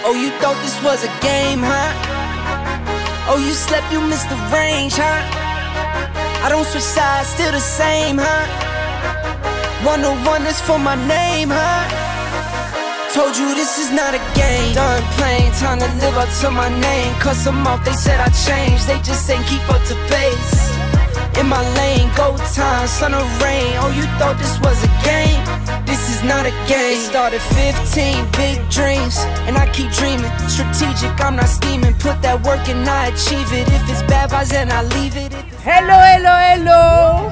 Oh, you thought this was a game, huh? Oh, you slept, you missed the range, huh? I don't switch sides, still the same, huh? 101 is for my name, huh? Told you this is not a game. Done playing, time to live up to my name. Cuss them off, they said I changed. They just ain't keep up to pace. In my lane, go time, sun or rain. Oh, you thought this was a game? This is not a game. It started 15, big dreams, and I keep dreaming. Strategic, I'm not scheming. Put that work and I achieve it. If it's bad vibes, then I leave it. Hello, hello, hello.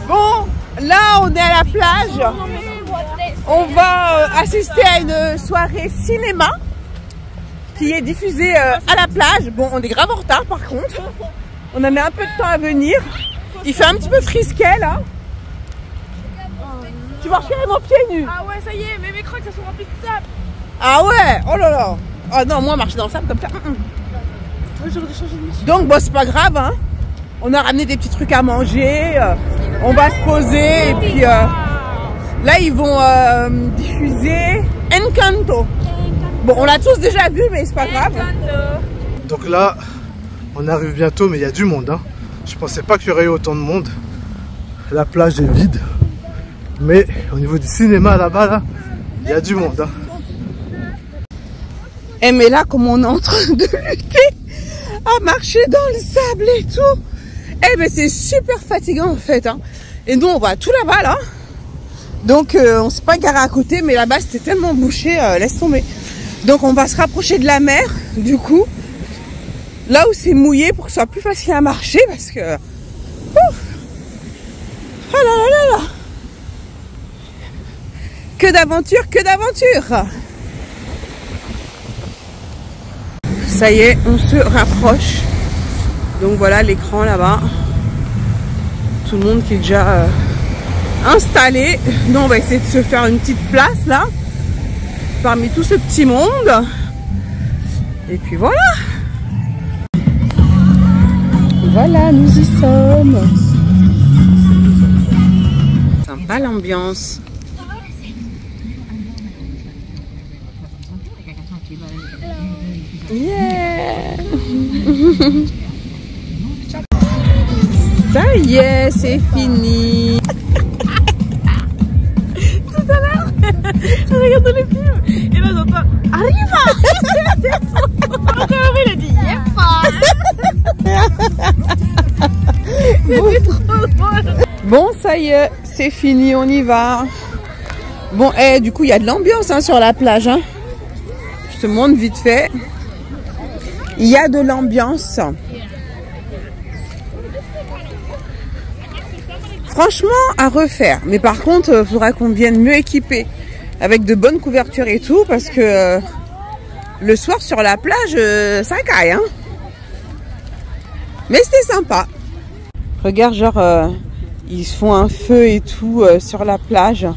Bon, là on est à la plage. On va assister à une soirée cinéma qui est diffusée à la plage. Bon, on est grave en retard par contre. On a mis un peu de temps à venir. Il fait un petit peu frisquet là. Tu marches carrément pieds nus. Ah ouais, ça y est, mais mes crocs ça sont remplis de sable. Ah ouais, oh là là. Ah non, moi marcher dans le sable comme ça. J'aurais dû changer de mission. Donc bon, c'est pas grave hein. On a ramené des petits trucs à manger. On va se poser et puis là ils vont diffuser Encanto. Bon, on l'a tous déjà vu, mais c'est pas grave. Donc là, on arrive bientôt, mais il y a du monde. Hein. Je pensais pas qu'il y aurait eu autant de monde. La plage est vide. Mais au niveau du cinéma là-bas, là, il y a du monde. Hein. Et mais là, comme on est en train de lutter à marcher dans le sable et tout, eh ben c'est super fatigant en fait. Hein. Et nous, on va tout là-bas là. Donc on s'est pas garé à côté, mais là-bas c'était tellement bouché, laisse tomber. Donc on va se rapprocher de la mer, du coup, là où c'est mouillé pour que ce soit plus facile à marcher parce que... Ouf, oh là là là là. Que d'aventure, que d'aventure. Ça y est, on se rapproche. Donc voilà l'écran là-bas. Tout le monde qui est déjà installé. Nous on va essayer de se faire une petite place là. Parmi tout ce petit monde. Et puis voilà. Voilà, nous y sommes. Sympa l'ambiance. Yeah. Ça y est, c'est fini. Tout à l'heure, je regarde les films et là j'entends arrive. Après il a dit c'était trop drôle. Bon, ça y est, c'est fini, on y va. Bon, et du coup, il y a de l'ambiance hein, sur la plage. Hein. Je te montre vite fait. Il y a de l'ambiance. Franchement, à refaire. Mais par contre, il faudra qu'on vienne mieux équipé. Avec de bonnes couvertures et tout. Parce que le soir sur la plage, ça caille. Hein. Mais c'était sympa. Regarde, genre, ils font un feu et tout sur la plage.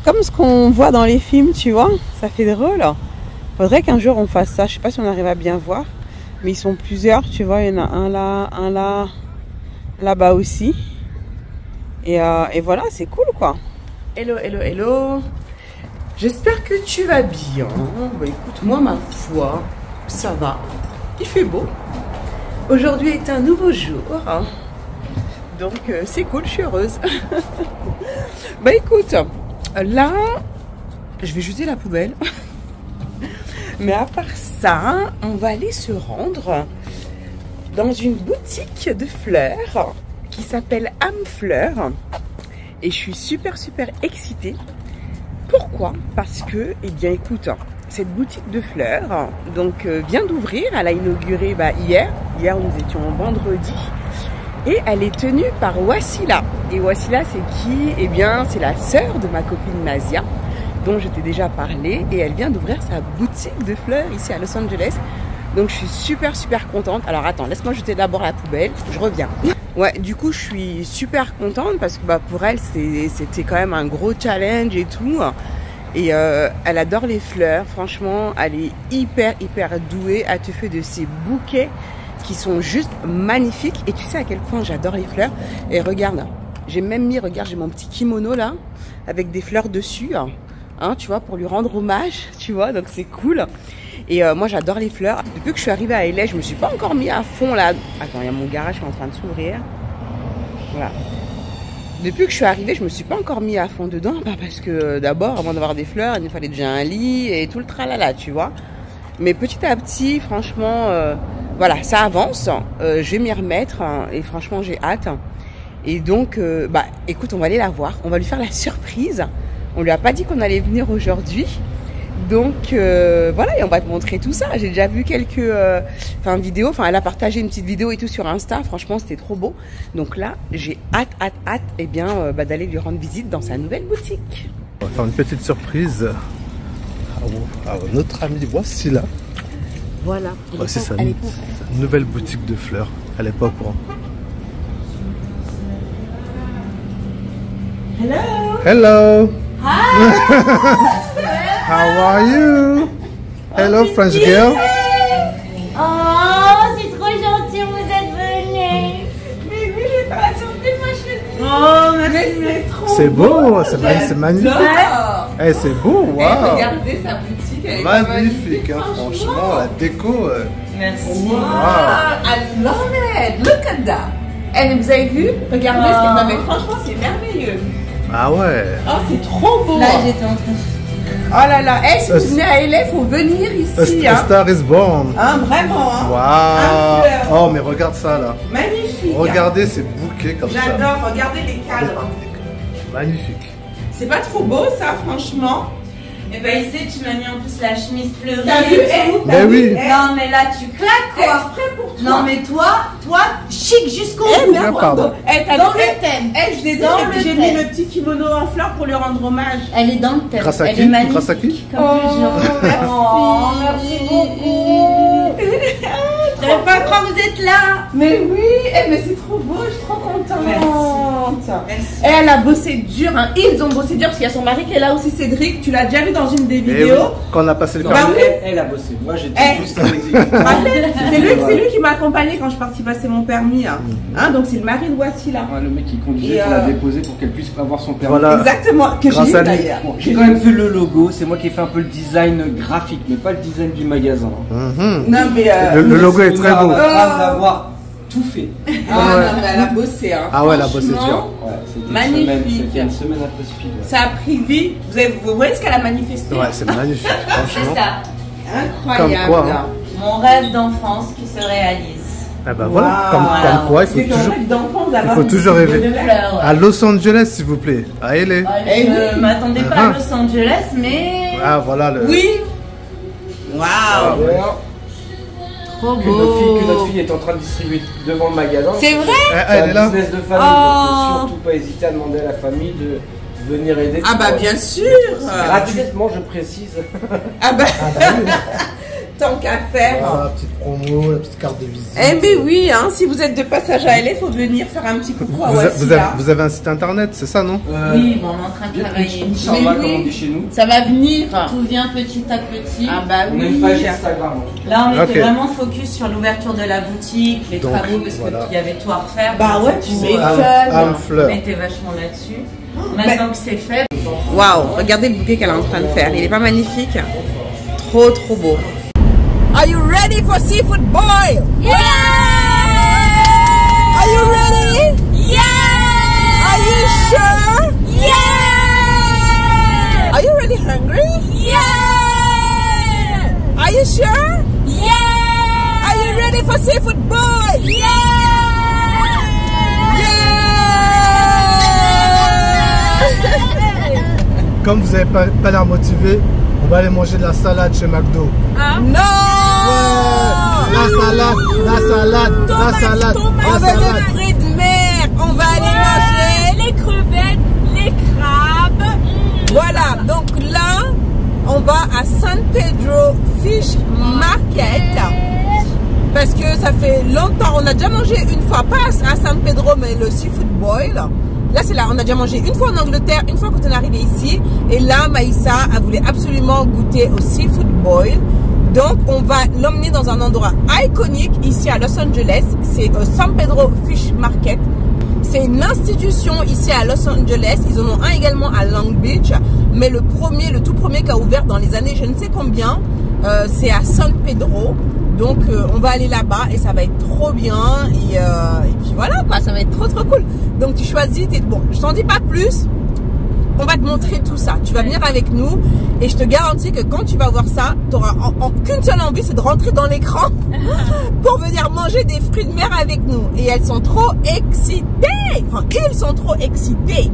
Comme ce qu'on voit dans les films, tu vois. Ça fait drôle. Faudrait qu'un jour on fasse ça. Je sais pas si on arrive à bien voir. Mais ils sont plusieurs, tu vois. Il y en a un là, là-bas aussi. Et voilà, c'est cool quoi. Hello, hello, hello. J'espère que tu vas bien. Bah écoute, moi ma foi, ça va. Il fait beau. Aujourd'hui est un nouveau jour. Donc c'est cool, je suis heureuse. Bah écoute, là, je vais jeter la poubelle. Mais à part ça, on va aller se rendre dans une boutique de fleurs qui s'appelle Âme Fleurs. Et je suis super excitée. Pourquoi? Parce que, eh bien écoute, cette boutique de fleurs donc vient d'ouvrir. Elle a inauguré hier. Hier nous étions vendredi. Et elle est tenue par Wassila. Et Wassila c'est qui? Eh bien c'est la sœur de ma copine Nazia, dont je t'ai déjà parlé. Et elle vient d'ouvrir sa boutique de fleurs ici à Los Angeles. Donc je suis super contente. Alors attends, laisse-moi jeter d'abord la poubelle, je reviens. Ouais, du coup je suis super contente parce que bah, pour elle c'était quand même un gros challenge et tout. Et elle adore les fleurs, franchement elle est hyper douée. Elle te fait de ces bouquets qui sont juste magnifiques. Et tu sais à quel point j'adore les fleurs. Et regarde, j'ai même mis, regarde, j'ai mon petit kimono là avec des fleurs dessus. hein, tu vois, pour lui rendre hommage, tu vois, donc c'est cool. Et moi j'adore les fleurs. Depuis que je suis arrivée à LA, je me suis pas encore mis à fond là. Attends, il y a mon garage qui est en train de s'ouvrir. Voilà. Depuis que je suis arrivée, je me suis pas encore mis à fond dedans, parce que d'abord, avant d'avoir des fleurs, il me fallait déjà un lit et tout le tralala, tu vois. Mais petit à petit, franchement, voilà, ça avance. Je vais m'y remettre et franchement, j'ai hâte. Et donc, écoute, on va aller la voir. On va lui faire la surprise. On lui a pas dit qu'on allait venir aujourd'hui. Donc, voilà, et on va te montrer tout ça. J'ai déjà vu quelques vidéos. Enfin, elle a partagé une petite vidéo et tout sur Insta. Franchement, c'était trop beau. Donc là, j'ai hâte, d'aller lui rendre visite dans sa nouvelle boutique. On va faire une petite surprise à notre amie. Voici là. Voilà. Voici sa nouvelle boutique de fleurs. Elle n'est pas au courant. Hello. Hello. Hi. How are you? Hello, French girl. Oh, c'est trop gentil, vous êtes venus. Mais oui, j'ai pas la surprise, ma chérie. Oh, merci, c'est trop C'est beau, c'est magnifique. Eh, c'est beau, waouh. Regardez sa boutique, elle est magnifique, hein, franchement, la déco. Merci. Wow. I love it. Look at that. Et vous avez vu? Regardez ce que... Non mais franchement, c'est merveilleux. Ah ouais. Oh, c'est trop beau. Là, j'étais en train de... Oh là là, si vous venez à LA, il faut venir ici. A Star is Born. Hein, vraiment. Hein. Waouh. Oh, mais regarde ça là. Magnifique. Regardez ces bouquets comme ça. J'adore, regardez les cadres. Magnifique. C'est pas trop beau ça, franchement. Eh ben, ici, tu m'as mis en plus la chemise fleurie. T'as vu? Mais oui. Non, mais là, tu claques quoi. Exprès pour toi. Non, mais toi, chic jusqu'au bout. bien, pardon. Dans le thème. Je l'ai dit, j'ai mis le petit kimono en fleurs pour lui rendre hommage. Elle est dans le thème. Grâce à Elle qui? est magnifique. Grâce à qui? Comme toujours. Oh, merci beaucoup. J'avais pas à croire que vous êtes là. Mais oui, mais c'est trop beau, je suis trop contente. Merci. Et elle a bossé dur, hein. Ils ont bossé dur parce qu'il y a son mari qui est là aussi, Cédric. Tu l'as déjà vu dans une des vidéos. Oui, quand on a passé le Non, permis. elle a bossé. Moi, j'étais juste un exécutant. C'est lui qui m'a accompagné quand je suis partie passer mon permis. Hein, donc c'est le mari de Wassila. Le mec qui conduisait pour la déposer pour qu'elle puisse avoir son permis. Voilà. Exactement, que j'ai Grâce eu à lui. d'ailleurs. Bon, j'ai quand même fait le logo, c'est moi qui ai fait un peu le design graphique, mais pas le design du magasin. Non mais Le logo est très beau. D'avoir tout fait. non, mais elle a bossé. Hein. Ah ouais, elle a bossé dur. Franchement, Ouais, c'était magnifique. une semaine un peu speed. Ouais. Ça a pris vie. Vous voyez ce qu'elle a manifesté? Ouais, c'est magnifique, franchement. C'est ça. Incroyable. Comme quoi, hein. Mon rêve d'enfance qui se réalise. Eh ben voilà, comme quoi, il faut toujours rêver. De fleurs, ouais. À Los Angeles, s'il vous plaît. À LA. Je m'attendais pas à Los Angeles, mais... Ah, voilà le. Oui. Waouh. Trop Que beau. notre fille est en train de distribuer devant le magasin. C'est vrai? C'est Elle est un là. business de famille, donc faut surtout pas hésiter à demander à la famille de venir aider. Ah bah bien sûr. Gratuitement, je précise. Ah bah. Tant qu'à faire. Ah, la petite promo, la petite carte de visite. Eh bien oui, hein, si vous êtes de passage à LA, il faut venir faire un petit coucou à Wassila. Vous avez un site internet, c'est ça, non? Oui, bon, on est en train de travailler. Inch'Allah, Mais oui. comme on dit chez nous. Ça va venir. Tout vient petit à petit. Ah bah On a oui. une page Instagram en tout cas. Là, on était Ok. vraiment focus sur l'ouverture de la boutique, les Donc, travaux, parce voilà. qu'il y avait tout à refaire. Bah ouais, tu sais. Âme On fleur. était vachement là-dessus. Maintenant que c'est fait, Waouh, regardez le bouquet qu'elle est en train de faire. Il est pas magnifique? Trop trop beau. Are you ready for seafood boil? yeah! Are you ready? Yeah! Are you sure? Yeah! Are you really hungry? Yeah! Are you sure? Yeah! Are you ready for seafood boil? Yeah! Comme vous n'avez pas l'air motivé, on va aller manger de la salade chez McDo. Non! La salade. Avec des fruits de mer, on va aller manger les crevettes, les crabes. Voilà, donc là, on va à San Pedro Fish Market. Parce que ça fait longtemps, on a déjà mangé une fois, pas à San Pedro, mais le seafood boil. Là, c'est là, on a déjà mangé une fois en Angleterre, une fois quand on est arrivé ici. Et là, Maïssa, elle voulait absolument goûter au seafood boil. Donc, on va l'emmener dans un endroit iconique ici à Los Angeles. C'est San Pedro Fish Market. C'est une institution ici à Los Angeles. Ils en ont un également à Long Beach. Mais le tout premier qui a ouvert dans les années je ne sais combien, c'est à San Pedro. Donc on va aller là-bas et ça va être trop bien. Et puis voilà quoi, ça va être trop cool. Donc tu choisis, bon, je t'en dis pas plus. On va te montrer tout ça. Tu vas venir avec nous et je te garantis que quand tu vas voir ça, tu auras qu'une seule envie, c'est de rentrer dans l'écran pour venir manger des fruits de mer avec nous. Et elles sont trop excitées. Enfin, ils sont trop excités.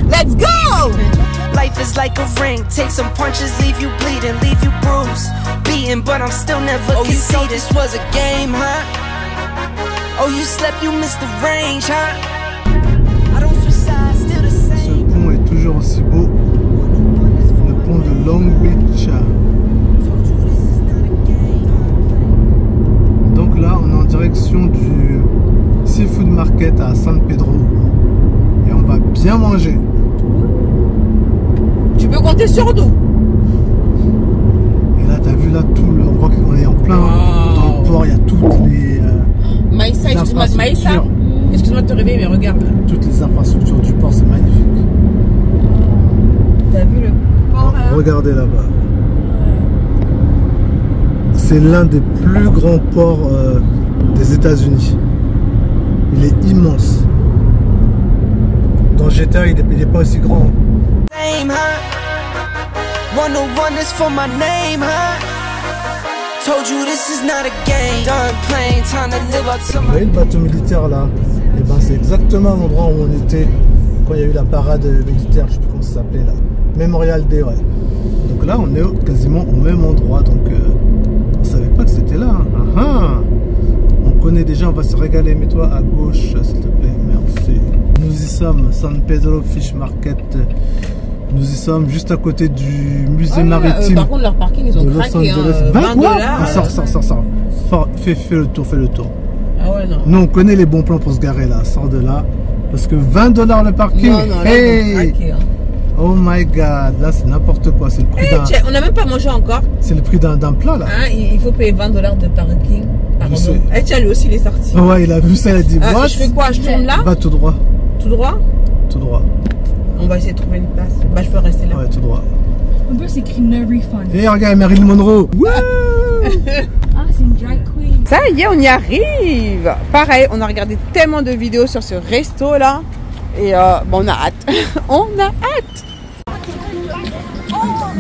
Let's go! Life is like a ring, take some punches, leave you bleeding, leave you bruised, beaten, but I'm still never conceded. This was a game, huh? Oh, you slept, you missed the range, huh? I don't switch sides, still the same. Ce pont est toujours aussi beau, le pont de Long Beach. Donc là, on est en direction du Seafood Market à San Pedro et on va bien manger. Tu peux compter sur nous. Et là, t'as vu là tout le, on voit qu'on est en plein dans le port, il y a toutes les Maïssa, excuse-moi de te réveiller, mais regarde. Toutes les infrastructures du port, c'est magnifique. T'as vu le port là? Regardez là-bas. C'est l'un des plus grands ports des États-Unis. Il est immense. Dans GTA, il n'est pas aussi grand. Same, huh? 101 is for my name, huh? Told you this is not a game. Done playing, time to live up to Vous my... voyez le bateau militaire là? Et ben c'est exactement l'endroit où on était quand il y a eu la parade militaire, je sais plus comment ça s'appelait là. Memorial Day, ouais. Donc là on est quasiment au même endroit, donc on savait pas que c'était là. On connaît déjà, on va se régaler. Mets-toi à gauche s'il te plaît, merci. Nous y sommes, San Pedro Fish Market. Nous y sommes juste à côté du musée maritime. Par contre leur parking ils ont craqué, hein, 20 $. Sors. Fais le tour. Ah ouais non. Nous on connaît les bons plans pour se garer là, sors de là. Parce que 20 $ le parking. Non, là, hey, ils ont craqué, hein. Oh my god, là c'est n'importe quoi, c'est le prix d'un... On n'a même pas mangé encore. C'est le prix d'un plat là. Hein, il faut payer 20 $ de parking. Pardon. Eh tiens, lui aussi il est sorti. Oh ouais, il a vu ça, il a dit what? Je fais quoi? Je tourne là? Va tout droit. Tout droit? Tout droit. On va essayer de trouver une place. Bah je peux rester là. Ouais, tout droit. En plus, c'est écrit no refund. Et regarde Marilyn Monroe. Ah, c'est une drag queen. Ça y est, on y arrive. Pareil, on a regardé tellement de vidéos sur ce resto là. Et bon, on a hâte. On a hâte.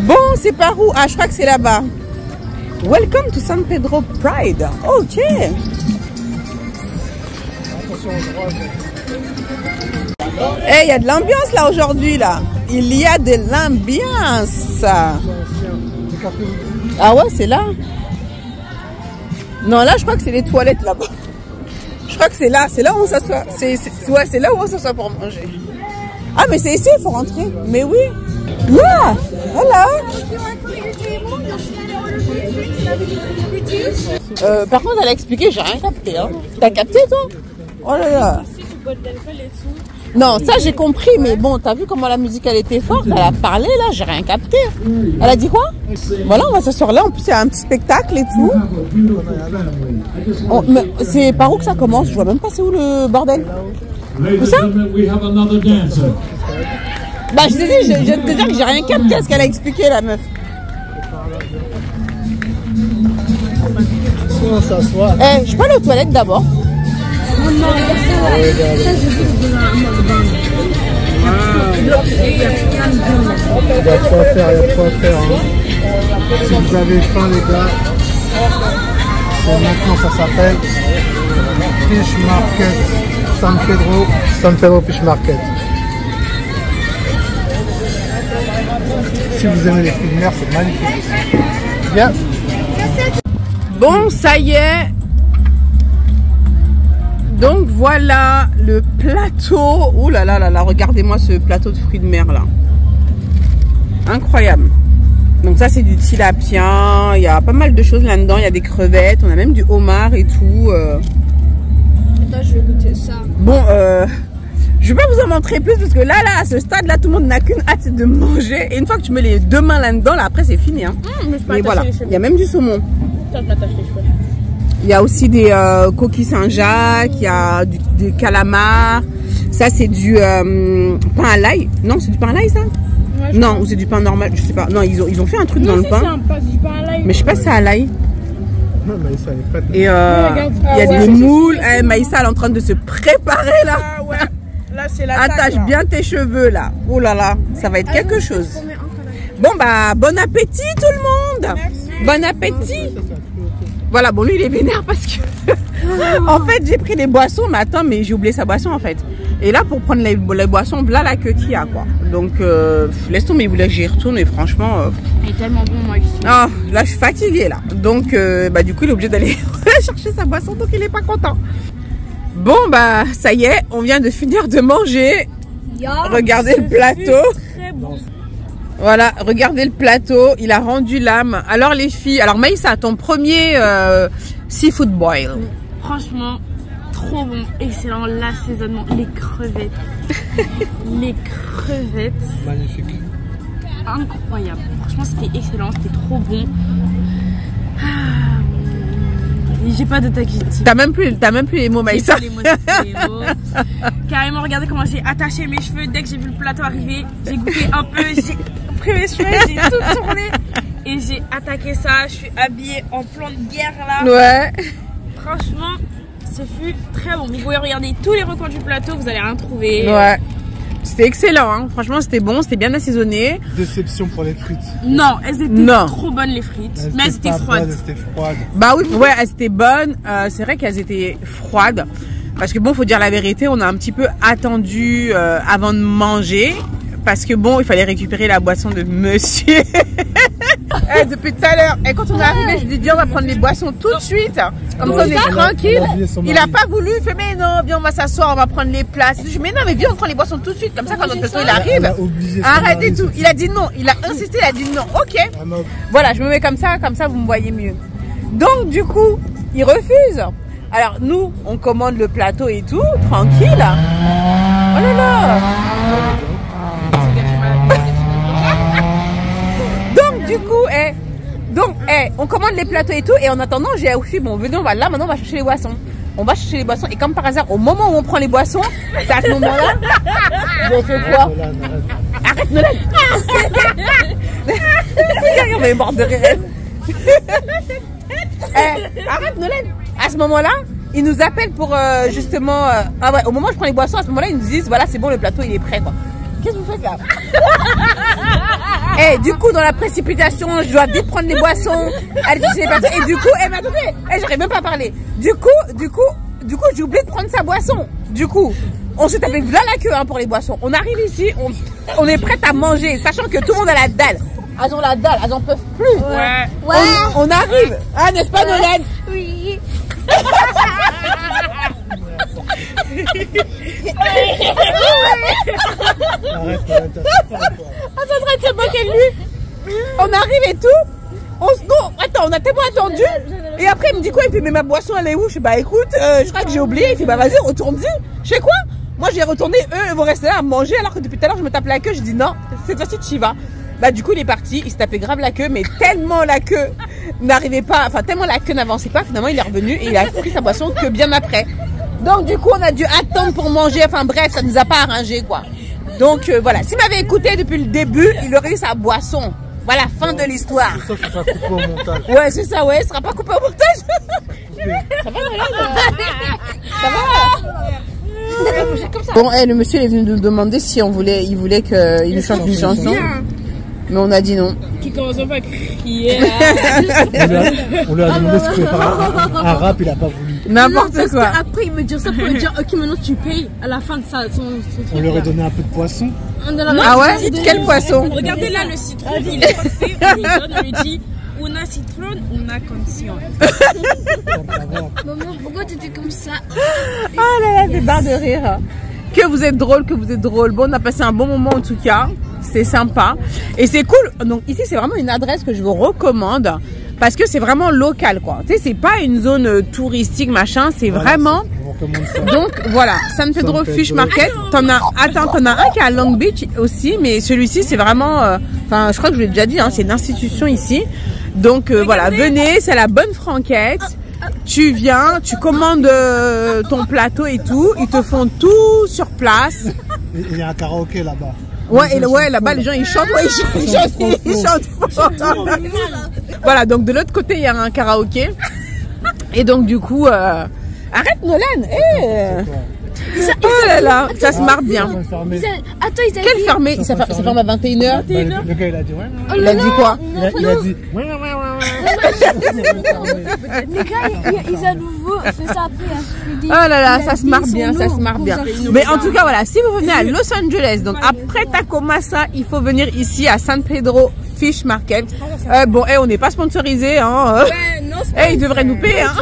Bon, c'est par où? Ah, je crois que c'est là-bas. Welcome to San Pedro Pride. Ok. Eh, il y a de l'ambiance là aujourd'hui là. Il y a de l'ambiance. Ah ouais, c'est là. Non, là, je crois que c'est les toilettes là-bas. Je crois que c'est là où on s'assoit. Ouais, c'est là où on s'assoit pour manger. Ah, mais c'est ici, il faut rentrer. Mais oui. Yeah, voilà. Par contre, elle a expliqué, j'ai rien capté. Hein. T'as capté, toi? Oh là là. Non, ça j'ai compris, mais bon, t'as vu comment la musique elle était forte? Elle a parlé là, j'ai rien capté. Elle a dit quoi? Voilà, on va s'asseoir là, en plus il y a un petit spectacle et tout. Oh, mais c'est par où que ça commence? Je vois même pas c'est où le bordel. Où ça? Bah je te dis, je viens de te dire que j'ai rien capté à ce qu'elle a expliqué la meuf. On s'assoit. Eh, je peux aller aux toilettes d'abord. Oh non, ça, j'ai vu Il y a de quoi faire, hein. Si vous avez faim les gars, maintenant ça s'appelle Fish Market San Pedro Fish Market. Si vous aimez les fruits de mer, c'est magnifique. Bien. Bon, ça y est. Donc voilà le plateau. Oh là là là là, regardez-moi ce plateau de fruits de mer là. Incroyable. Donc ça c'est du tilapia, il y a pas mal de choses là-dedans, il y a des crevettes, on a même du homard et tout. Attends, je vais goûter ça. Bon, je vais pas vous en montrer plus parce que là, à ce stade là, tout le monde n'a qu'une hâte, c'est de manger. Et une fois que tu mets les deux mains là-dedans, là après c'est fini. Hein. Mais je peux et voilà, il y a même du saumon. Toi, je m'attache les cheveux. Il y a aussi des coquilles Saint-Jacques, il y a des calamars. Ça, c'est du pain à l'ail. Non, c'est du pain à l'ail, ça? Ouais, non, ou c'est du pain normal, je sais pas. Non, ils ont fait un truc dans le pain. Du pain à l'ail. Mais je sais pas si c'est à l'ail. Non, Maïssa, elle est prête. Et il y a des moules. Maïssa, elle est en train de se préparer là. Ah ouais. Là, c'est la attache bien tes cheveux là. Oh là là, ça va être quelque chose. Bon bah, bon appétit tout le monde. Merci. Bon appétit. Voilà, bon lui il est vénère parce que en fait j'ai pris les boissons, mais attends, mais j'ai oublié sa boisson en fait. Et là pour prendre les boissons, voilà la queue qu'il y a quoi. Donc laisse tomber, il voulait que j'y retourne et franchement... Il est tellement bon moi ici. Ah, là je suis fatiguée là. Donc bah du coup il est obligé d'aller chercher sa boisson, donc il est pas content. Bon bah ça y est, on vient de finir de manger. Regardez le plateau. Très bon. Voilà, regardez le plateau, il a rendu l'âme. Alors les filles, alors Maïssa, ton premier seafood boil. Franchement, trop bon, excellent, l'assaisonnement, les crevettes. Les crevettes. Magnifique. Incroyable. Franchement, c'était excellent, c'était trop bon. J'ai pas d'adjectif. T'as même plus les mots, Maïssa. Les mots. Carrément, regardez comment j'ai attaché mes cheveux. Dès que j'ai vu le plateau arriver, j'ai goûté un peu, j'ai pris mes cheveux, j'ai tout tourné et j'ai attaqué ça. Je suis habillée en plan de guerre là. Ouais. Franchement, ce fut très bon. Vous pouvez regarder tous les recoins du plateau, vous allez rien trouver. Ouais. C'était excellent, hein. Franchement c'était bon, c'était bien assaisonné. Déception pour les frites. Non, elles étaient trop bonnes les frites, mais elles étaient froides. Elles étaient froides. Bah oui, ouais, elles étaient bonnes. C'est vrai qu'elles étaient froides. Parce que bon, faut dire la vérité, on a un petit peu attendu avant de manger. Parce que bon, il fallait récupérer la boisson de monsieur. Depuis tout à l'heure. Et quand on est arrivé, je lui ai dit on va prendre les boissons tout de suite. Comme ça on est tranquille. Il a pas voulu, il fait mais non, viens on va s'asseoir, on va prendre les places. Je dis mais non mais viens on prend les boissons tout de suite. Comme ça quand notre plateau il arrive. Arrêtez tout. Il a dit non, il a insisté, il a dit non. Ok. Voilà, je me mets comme ça vous me voyez mieux. Donc du coup, il refuse. Alors nous, on commande le plateau et tout, tranquille. Oh là là. Du coup, on commande les plateaux et tout, et en attendant, j'ai aussi, bon, venez, maintenant on va chercher les boissons. On va chercher les boissons, et comme par hasard, au moment où on prend les boissons, c'est à ce moment-là, on fait quoi? Arrête, Nolan! On va mordre de rire. Arrête, Nolan! À ce moment-là, ils nous appellent pour justement, au moment où je prends les boissons, à ce moment-là, ils nous disent, voilà, c'est bon, le plateau, il est prêt, quoi. Qu'est-ce que vous faites là? Du coup, dans la précipitation, je dois vite prendre les boissons, aller chercher les plateaux. Et du coup, mais attendez, j'arrive même pas à parler. Du coup, j'ai oublié de prendre sa boisson. Du coup, on s'est tapé là la queue hein, pour les boissons. On arrive ici, on est prête à manger, sachant que tout le monde a la dalle. Elles ont la dalle, elles en peuvent plus. Ouais. On arrive. Ah, n'est-ce pas, Nolan? Oui. On arrive et tout. On a tellement attendu. Et après il me dit quoi? Il fait mais ma boisson elle est où? Je sais bah écoute, je crois que j'ai oublié. Il fait bah vas-y retourne-y. Je sais quoi? Moi j'ai retourné, eux ils vont rester là à manger alors que depuis tout à l'heure je me tape la queue. Je dis non, cette fois-ci tu y vas. Bah du coup il est parti, il se tapait grave la queue, mais tellement la queue n'arrivait pas, enfin tellement la queue n'avançait pas, finalement il est revenu et il a pris sa boisson que bien après. Donc du coup on a dû attendre pour manger, enfin bref ça nous a pas arrangé quoi. Donc voilà, s'il m'avait écouté depuis le début, il aurait eu sa boisson. Voilà, fin de l'histoire. Ça sera coupé au montage. Ouais c'est ça, ouais, ça sera pas coupé au montage. Ça va Ça va comme ça. Bon, le monsieur est venu nous demander si il voulait qu'il nous chante une chanson. Mais on a dit non. Qui commence pas à crier. On lui a demandé si tu pouvait faire un rap, il a pas voulu. N'importe quoi. Après, il me dit ça pour me dire ok, maintenant tu payes à la fin de ça. On leur a donné un peu de poisson. Ah ouais? Quel poisson? Regardez là le citron, il est parfait. On lui dit una citron, una canción. Maman, pourquoi tu étais comme ça? Oh là là, des barres de rire. Que vous êtes drôle, que vous êtes drôle. Bon, on a passé un bon moment en tout cas. C'est sympa. Et c'est cool. Donc ici, c'est vraiment une adresse que je vous recommande. Parce que c'est vraiment local, quoi. Tu sais, c'est pas une zone touristique, machin. C'est vraiment... Donc voilà, San Pedro Fish Market. T'en as un qui est à Long Beach aussi. Mais celui-ci, c'est vraiment... Enfin, je crois que je l'ai déjà dit, hein, c'est une institution ici. Donc voilà, venez, c'est la bonne franquette. tu viens, tu commandes ton plateau et tout, ils te font tout sur place. Il y a un karaoké là-bas. Ouais, et ouais, là-bas les gens ils chantent, ouais, ils chantent fort. Voilà, donc de l'autre côté il y a un karaoké. Et donc du coup, arrête Nolan, oh là là, ça se marre bien. Attends, Quel fermé? Ça ferme à 21h. Le gars il a dit ouais. Il a dit quoi? Il a dit ouais. Les gars, ils à nouveau fait ça après. Oh là là, ça se marre bien, ça se marre bien. Mais en tout cas, voilà, si vous venez à Los Angeles, donc après Tacomasa, il faut venir ici à San Pedro Fish Market. Bon, on n'est pas sponsorisé, hein. Ils devraient nous payer, hein.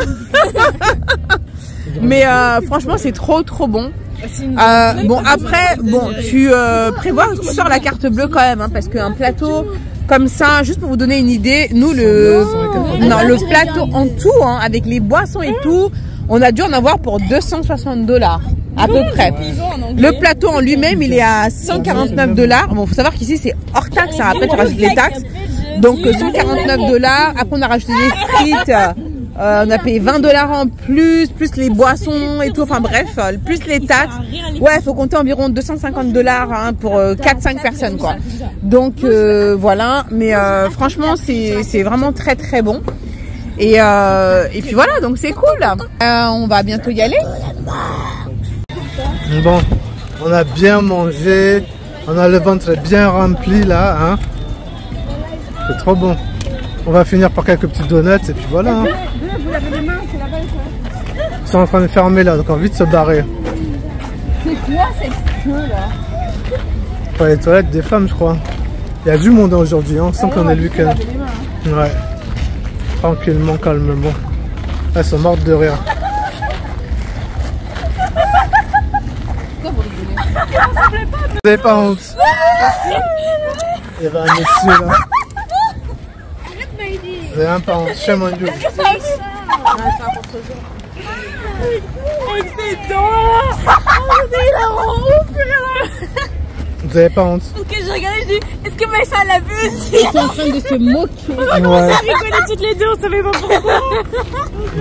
Mais franchement, c'est trop bon. Bon, après, bon, tu prévois, tu sors la carte bleue quand même, hein, parce qu'un plateau comme ça, juste pour vous donner une idée, nous le plateau en tout, hein, avec les boissons et tout, on a dû en avoir pour $260 à peu près. Le plateau en lui-même, il est à $149. Bon, faut savoir qu'ici c'est hors taxe, hein, après tu rajoutes les taxes. Donc $149. Après on a rajouté des frites. On a payé $20 en plus les boissons et tout, enfin bref, plus les taxes. Ouais, il faut compter environ $250 hein, pour 4-5 personnes quoi. Donc voilà, mais franchement c'est vraiment très bon. Et puis voilà, donc c'est cool. On va bientôt y aller. Bon, on a bien mangé, on a le ventre bien rempli là, hein. C'est trop bon. On va finir par quelques petits donuts et puis voilà. Hein. Ils sont en train de fermer là, donc on a envie de se barrer. C'est quoi cette queue là? Pour les toilettes des femmes, je crois. Il y a du monde aujourd'hui, hein. On sent qu'on est le week-end. Ouais. Tranquillement, calmement. Elles sont mortes de rire. Vous avez pas honte? Il y avait un monsieur là. Vous avez un pas honte, shame on you. Vous avez pas honte? Ok, je regardais, je dis, est-ce que Maïssa l'a vu aussi? Ils sont en train de se moquer. On s'est rigolé toutes les deux, on savait pas pourquoi.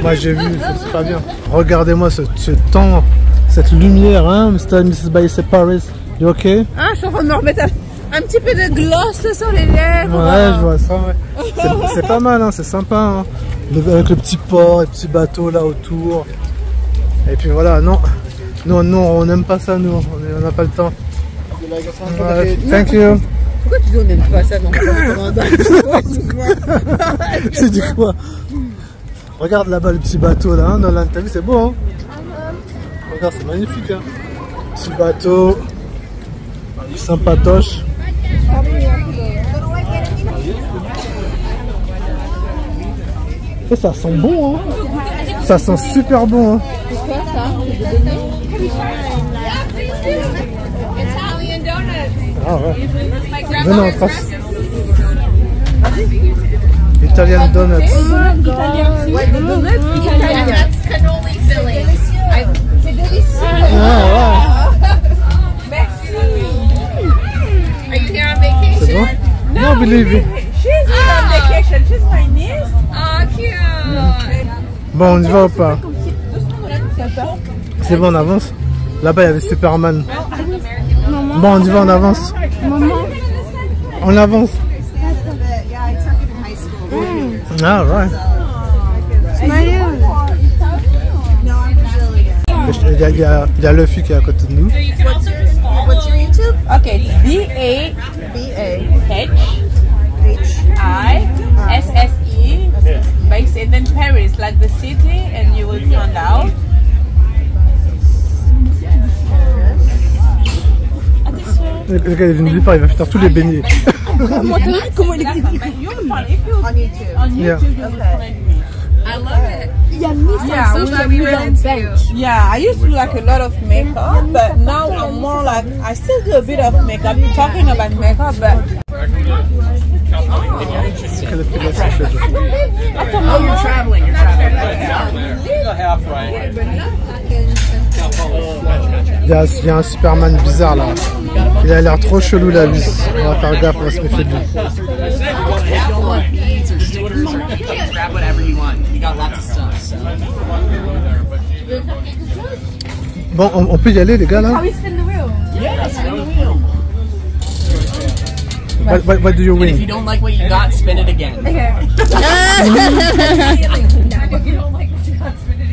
Moi j'ai vu, c'est pas bien. Regardez-moi ce temps, cette lumière, hein, Mr. and Mrs. Baïsa Paris. You okay? Ah, je suis en train de me remettre un petit peu de gloss sur les lèvres. Ouais, je vois ça, ouais. C'est pas mal, hein, c'est sympa, hein. Avec le petit port, les petits bateaux là autour. Et puis voilà, non, on n'aime pas ça, nous, on n'a pas le temps. Ouais, thank you. Pourquoi tu dis on n'aime pas ça? Non, j'ai dit quoi? Regarde là-bas le petit bateau là, hein, Nolan, t'as vu, c'est beau, hein? Regarde, c'est magnifique, hein. Petit bateau, sympatoche. Et ça sent bon, hein. Ça sent super bon, hein. C'est quoi ça? Ah ouais. Venez, on passe. Italian donuts. Ouais, des donuts italiens. Cannoli filling. C'est délicieux. Ah ouais. Merci. Are you here on vacation? C'est bon? No, believe it. She's on vacation, she's my niece. Oh, cute. Bon, on y va ou pas? C'est bon, on avance. Là-bas, il y avait Superman. Bon, on y va, on avance. On avance. Ah, ouais. Il y a Luffy qui est à côté de nous. What's your YouTube? Okay, B-A-H-I-S-S-E, based and then Paris, like the city, and you will find out. Le gars il vient de nulle part, il va faire tous les beignets. Comment t'as vu comment il est écrit? On YouTube. Yeah. I love it. Il y a 1500, je t'ai mis dans le bench. Yeah, I used to do like a lot of makeup, but now I'm more like, I still do a bit of makeup, talking about makeup, but... Quelle épilation je fais? Oh, you're traveling. Halfway. Il y a un Superman bizarre là. Il a l'air trop chelou là lui. On va faire gaffe, on va se méfier de lui. Grab whatever you want. We got lots of stuff. Bon, on peut y aller les gars là? What do you And if win? you don't like what you got, spin it again.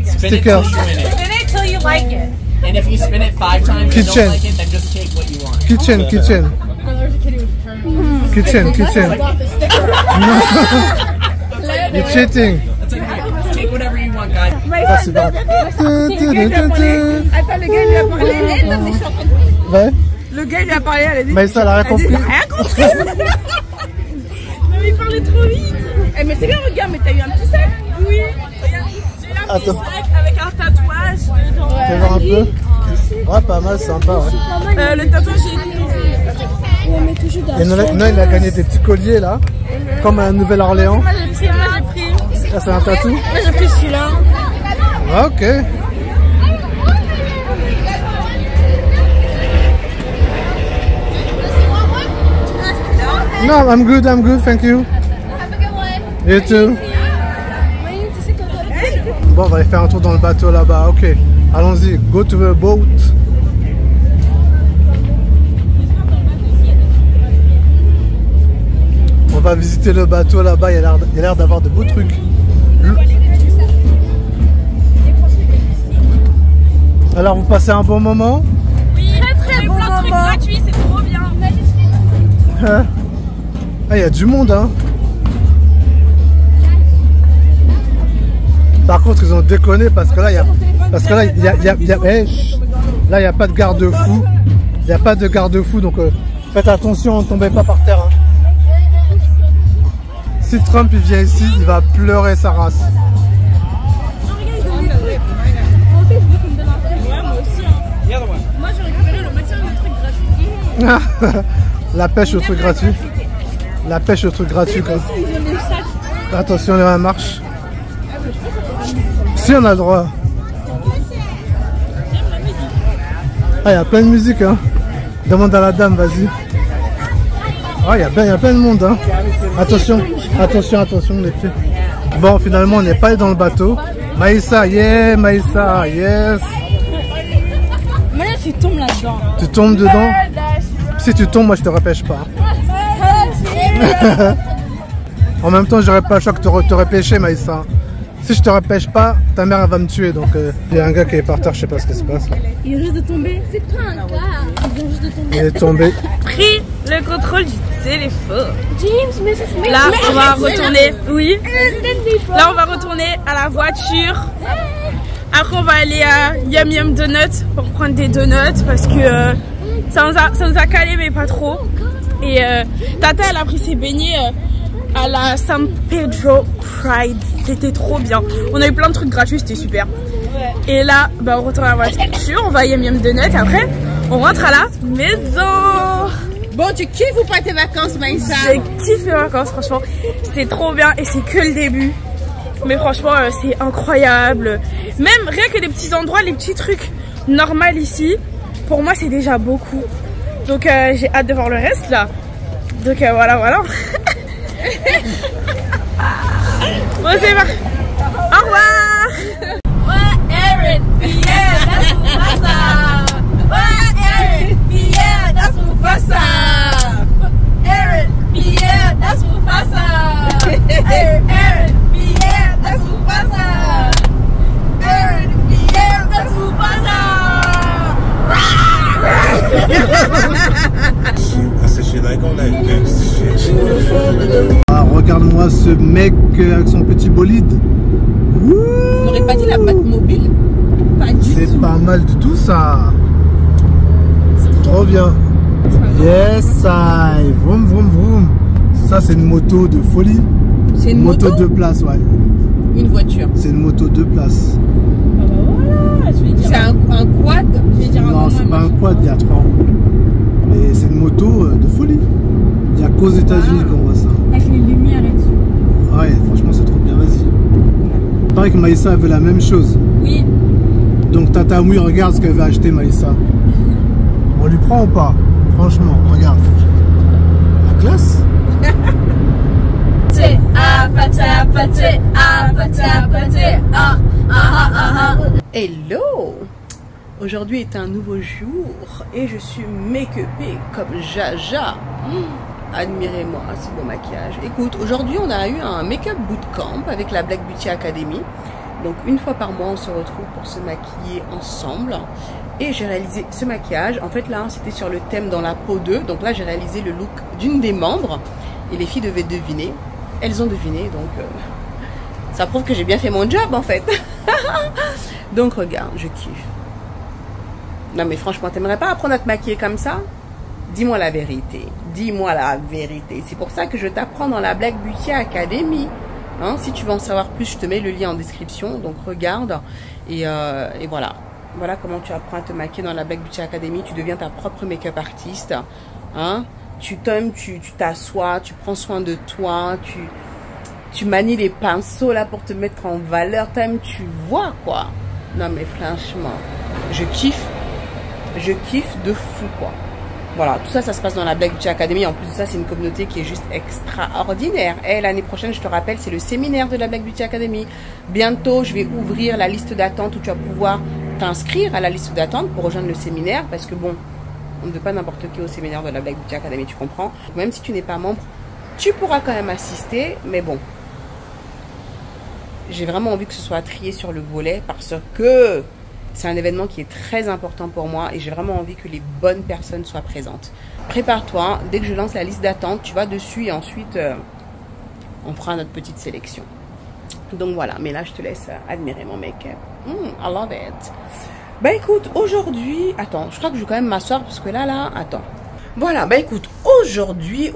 Spin it till Stickers. you win it. Spin it till you like it. And if you spin it 5 times and Kitchen. don't like it, then just take what you want. Kitchen. You're cheating. That's okay. Take whatever you want, guys. Ah, c'est bon. Ouais. Le gars, il lui a parlé, elle a dit. Mais ça, elle a rien compris. Rien compris. Mais il parlait trop vite. Eh, mais c'est bien, regarde, mais t'as eu un petit sac. Oui. Regarde, j'ai eu un petit Attends. sac avec un tatouage dedans. Fais voir un peu. Ouais, pas mal, sympa. Ouais. Le tatouage, j'ai été Et non, il a gagné des petits colliers là, comme à Nouvelle-Orléans. Moi, j'ai pris. Ça, c'est un tatou. Moi, j'ai pris celui-là. Ah, ok. No, I'm good, thank you. You too. Bon, on va aller faire un tour dans le bateau là-bas, ok. Allons-y, go to the boat. On va visiter le bateau là-bas, il y a l'air d'avoir de beaux trucs. Alors, vous passez un bon moment? Oui, très bon plein de trucs gratuits, c'est trop bien. Ah, il y a du monde, hein. Par contre, ils ont déconné parce que là, il y a pas de garde-fou. Il n'y a pas de garde-fou, donc faites attention, ne tombez pas par terre. Hein. Si Trump il vient ici, il va pleurer sa race. Moi, j'ai récupéré le maximum de trucs gratuits. La pêche au truc gratuit. La pêche au truc gratuit, quoi. Attention, la marche. Si on a le droit. Ah, il y a plein de musique, hein. Demande à la dame, vas-y. Ah, il y a plein de monde, hein. Attention, les pieds. Bon, finalement, on n'est pas allé dans le bateau. Maïssa, yeah, Maïssa, yes. Mais tu tombes là-dedans. Tu tombes dedans? Si tu tombes, moi, je te repêche pas. En même temps, j'aurais pas le choix que t'aurais pêché, Maïssa. Si je te repêche pas, ta mère elle va me tuer. Donc il y a un gars qui est par terre, je sais pas ce qui se passe. Là. Il vient juste de tomber. C'est pas un gars. Il vient juste de tomber. Il est tombé. Pris le contrôle du téléphone. Là, on va retourner. Oui. Là, on va retourner à la voiture. Après, on va aller à Yum Yum Donuts pour prendre des donuts parce que ça nous a calé, mais pas trop. Et Tata, elle a pris ses beignets à la San Pedro Pride. C'était trop bien. On a eu plein de trucs gratuits, c'était super. Et là, bah, on retourne à la voiture, on va à Yum Yum Donuts. Et après, on rentre à la maison. Bon, tu kiffes ou pas tes vacances, Maïssa? J'ai kiffé mes vacances, franchement. C'était trop bien et c'est que le début. Mais franchement, c'est incroyable. Même rien que les petits endroits, les petits trucs normaux ici, pour moi, c'est déjà beaucoup. Donc, j'ai hâte de voir le reste là. Donc, voilà. Bon, c'est parti. Au revoir. Aaron, yeah, that's Mufasa. Aaron, yeah, that's Mufasa. Aaron, yeah, that's Mufasa. Aaron, yeah, that's Mufasa. Aaron, yeah, that's Mufasa. I said shit like on that gangsta shit. Ah, regarde-moi ce mec avec son petit bolide. On n'aurait pas dit la Batmobile? Pas du tout. C'est pas mal du tout ça. C'est trop bien. Yes, I. Vroom vroom vroom. Ça c'est une moto de folie. C'est une moto? 2 places, ouais. Une voiture. C'est une moto 2 places. C'est un quad? Non, c'est pas un quad, il y a 3 roues. Mais c'est une moto de folie. Il n'y a qu'aux États-Unis qu'on voit ça. Avec les lumières et tout. Ouais, franchement, c'est trop bien, vas-y. Il paraît que Maïssa veut la même chose. Oui. Donc Tata Mouy, regarde ce qu'elle veut acheter, Maïssa. On lui prend ou pas? Franchement, regarde. La classe. Pate, ah, pate, pate, ah, pate, pate, ah. Hello! Aujourd'hui est un nouveau jour et je suis make-upée comme Jaja. Admirez-moi ce beau maquillage. Écoute, aujourd'hui on a eu un make-up bootcamp avec la Black Beauty Academy. Donc une fois par mois on se retrouve pour se maquiller ensemble. Et j'ai réalisé ce maquillage. En fait là c'était sur le thème dans la peau 2. Donc là j'ai réalisé le look d'une des membres. Et les filles devaient deviner. Elles ont deviné donc ça prouve que j'ai bien fait mon job en fait. Donc regarde, je kiffe. Non mais franchement, t'aimerais pas apprendre à te maquiller comme ça? Dis-moi la vérité. Dis-moi la vérité. C'est pour ça que je t'apprends dans la Black Beauty Academy. Hein, si tu veux en savoir plus, je te mets le lien en description. Donc regarde. Et voilà. Voilà comment tu apprends à te maquiller dans la Black Beauty Academy. Tu deviens ta propre make-up artiste. Hein, tu t'aimes, tu t'assois, tu prends soin de toi, tu manies les pinceaux là pour te mettre en valeur. T'aimes, tu vois quoi. Non mais franchement, je kiffe de fou quoi. Voilà, tout ça, ça se passe dans la Black Beauty Academy. En plus de ça, c'est une communauté qui est juste extraordinaire. Et l'année prochaine, je te rappelle, c'est le séminaire de la Black Beauty Academy. Bientôt, je vais ouvrir la liste d'attente où tu vas pouvoir t'inscrire à la liste d'attente pour rejoindre le séminaire. Parce que bon, on ne veut pas n'importe qui au séminaire de la Black Beauty Academy, tu comprends? Même si tu n'es pas membre, tu pourras quand même assister. Mais bon, j'ai vraiment envie que ce soit trié sur le volet parce que c'est un événement qui est très important pour moi et j'ai vraiment envie que les bonnes personnes soient présentes. Prépare-toi, dès que je lance la liste d'attente, tu vas dessus et ensuite on fera notre petite sélection. Donc voilà, mais là je te laisse admirer mon make-up. I love it. Bah écoute, aujourd'hui, attends, je crois que je vais quand même m'asseoir parce que là, attends. Voilà, bah écoute, aujourd'hui,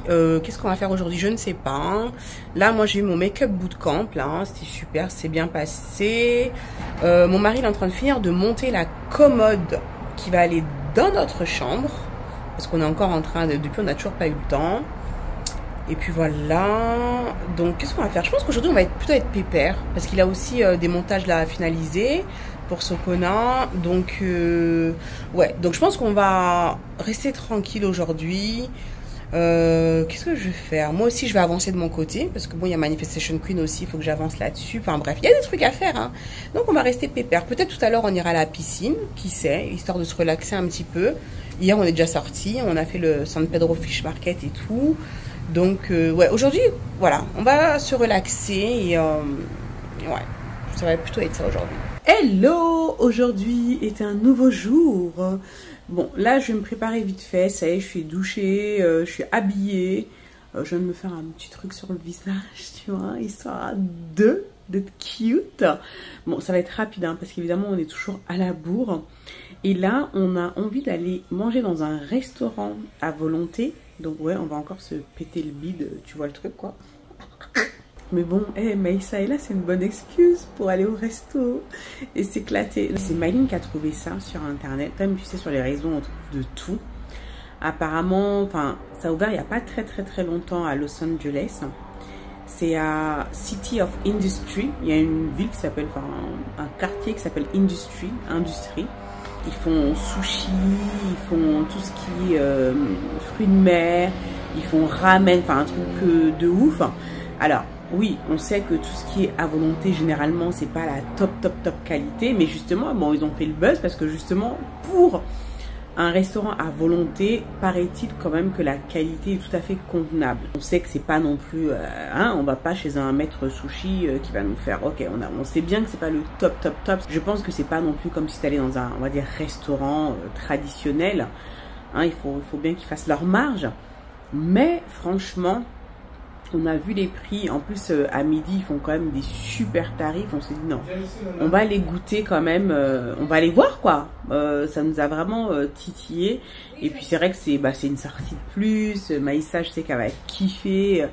qu'est-ce qu'on va faire aujourd'hui? Je ne sais pas. Là, moi, j'ai eu mon make-up bootcamp, là, c'était super, c'est bien passé. Mon mari il est en train de finir de monter la commode qui va aller dans notre chambre. Parce qu'on est encore en train de... Depuis, on n'a toujours pas eu le temps. Et puis voilà. Donc, qu'est-ce qu'on va faire? Je pense qu'aujourd'hui, on va plutôt être pépère. Parce qu'il a aussi des montages là à finaliser pour Sopona. Donc, ouais. Donc, je pense qu'on va rester tranquille aujourd'hui. Qu'est-ce que je vais faire? Moi aussi, je vais avancer de mon côté. Parce que bon, il y a Manifestation Queen aussi. Il faut que j'avance là-dessus. Enfin, bref, il y a des trucs à faire. Hein. Donc, on va rester pépère. Peut-être tout à l'heure, on ira à la piscine. Qui sait? Histoire de se relaxer un petit peu. Hier, on est déjà sorti. On a fait le San Pedro Fish Market et tout. Donc, ouais, aujourd'hui, voilà, on va se relaxer et ouais, ça va plutôt être ça aujourd'hui. Hello, aujourd'hui est un nouveau jour. Bon, là, je vais me préparer vite fait. Ça y est, je suis douchée, je suis habillée. Je viens de me faire un petit truc sur le visage, tu vois, histoire d'être cute. Bon, ça va être rapide, hein, parce qu'évidemment, on est toujours à la bourre. Et là, on a envie d'aller manger dans un restaurant à volonté. Donc ouais, on va encore se péter le bide, tu vois le truc quoi. Mais bon, Maïssa est là, c'est une bonne excuse pour aller au resto et s'éclater. C'est Maïline qui a trouvé ça sur internet. Comme tu sais, sur les réseaux, on trouve de tout. Apparemment, enfin, ça a ouvert il n'y a pas très longtemps à Los Angeles. C'est à City of Industry. Il y a une ville qui s'appelle, enfin, un quartier qui s'appelle Industrie. Ils font sushi, ils font tout ce qui est fruits de mer, ils font ramen, enfin un truc de ouf. Alors oui, on sait que tout ce qui est à volonté, généralement, c'est pas la top qualité. Mais justement, bon, ils ont fait le buzz parce que justement, pour un restaurant à volonté, paraît-il quand même que la qualité est tout à fait convenable. On sait que c'est pas non plus, hein, on va pas chez un maître sushi qui va nous faire, ok, on sait bien que c'est pas le top. Je pense que c'est pas non plus comme si tu allais dans un, on va dire, restaurant traditionnel. Hein, il faut bien qu'ils fassent leur marge. Mais franchement, on a vu les prix. En plus, à midi, ils font quand même des super tarifs. On s'est dit non, on va les goûter quand même. On va les voir quoi. Ça nous a vraiment titillé. Et puis c'est vrai que c'est une sortie de plus. Maïssa, je sais qu'elle va kiffer.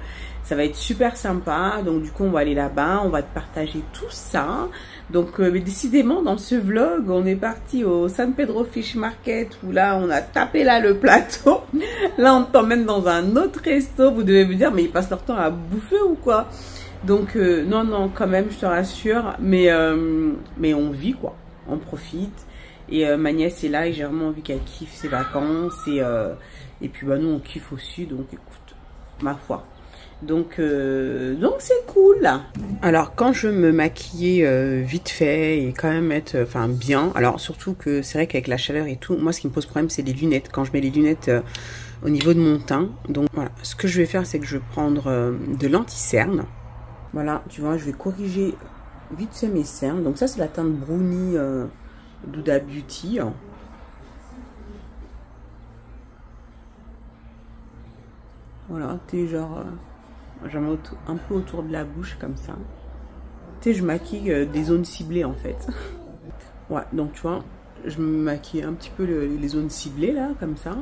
Ça va être super sympa. Donc du coup, on va aller là-bas. On va te partager tout ça. Donc mais décidément, dans ce vlog, on est parti au San Pedro Fish Market où là, on a tapé là le plateau. Là, on t'emmène dans un autre resto. Vous devez vous dire, mais ils passent leur temps à bouffer ou quoi? Donc non, quand même, je te rassure. Mais on vit quoi. On profite. Et ma nièce est là et j'ai vraiment envie qu'elle kiffe ses vacances. Et puis bah nous, on kiffe aussi. Donc écoute, ma foi. Donc c'est cool. Alors quand je me maquillais vite fait et quand même être bien, alors surtout que c'est vrai qu'avec la chaleur et tout, moi ce qui me pose problème c'est les lunettes. Quand je mets les lunettes au niveau de mon teint. Donc voilà, ce que je vais faire c'est que je vais prendre de l'anti-cerne. Voilà, tu vois, je vais corriger vite fait mes cernes. Donc ça c'est la teinte brownie d'Huda Beauty. Voilà, t'es genre j'en mets un peu autour de la bouche comme ça. Tu sais, je maquille des zones ciblées en fait. Ouais, donc tu vois, je me maquille un petit peu les zones ciblées là, comme ça.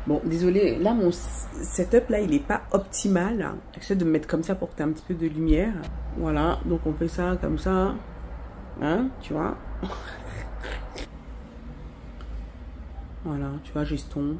Bon, désolé, là mon setup là, il est pas optimal. J'essaie de me mettre comme ça pour que tu aies un petit peu de lumière. Voilà, donc on fait ça comme ça. Hein, tu vois. Voilà, tu vois, j'estompe.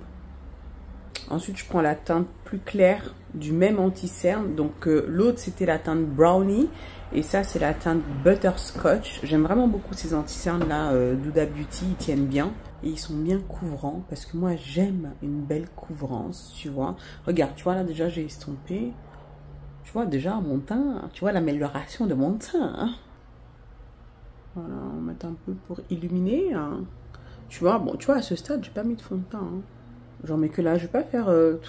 Ensuite, je prends la teinte plus claire du même anti-cerne. Donc, l'autre, c'était la teinte Brownie. Et ça, c'est la teinte Butterscotch. J'aime vraiment beaucoup ces anti-cernes-là d'Huda Beauty. Ils tiennent bien. Et ils sont bien couvrants. Parce que moi, j'aime une belle couvrance, tu vois. Regarde, tu vois, là, déjà, j'ai estompé. Tu vois, déjà, mon teint. Tu vois l'amélioration de mon teint. Hein. Voilà, on va mettre un peu pour illuminer. Hein. Tu vois, bon, tu vois, à ce stade, j'ai pas mis de fond de teint. Hein. J'en mets que là, je vais pas faire tout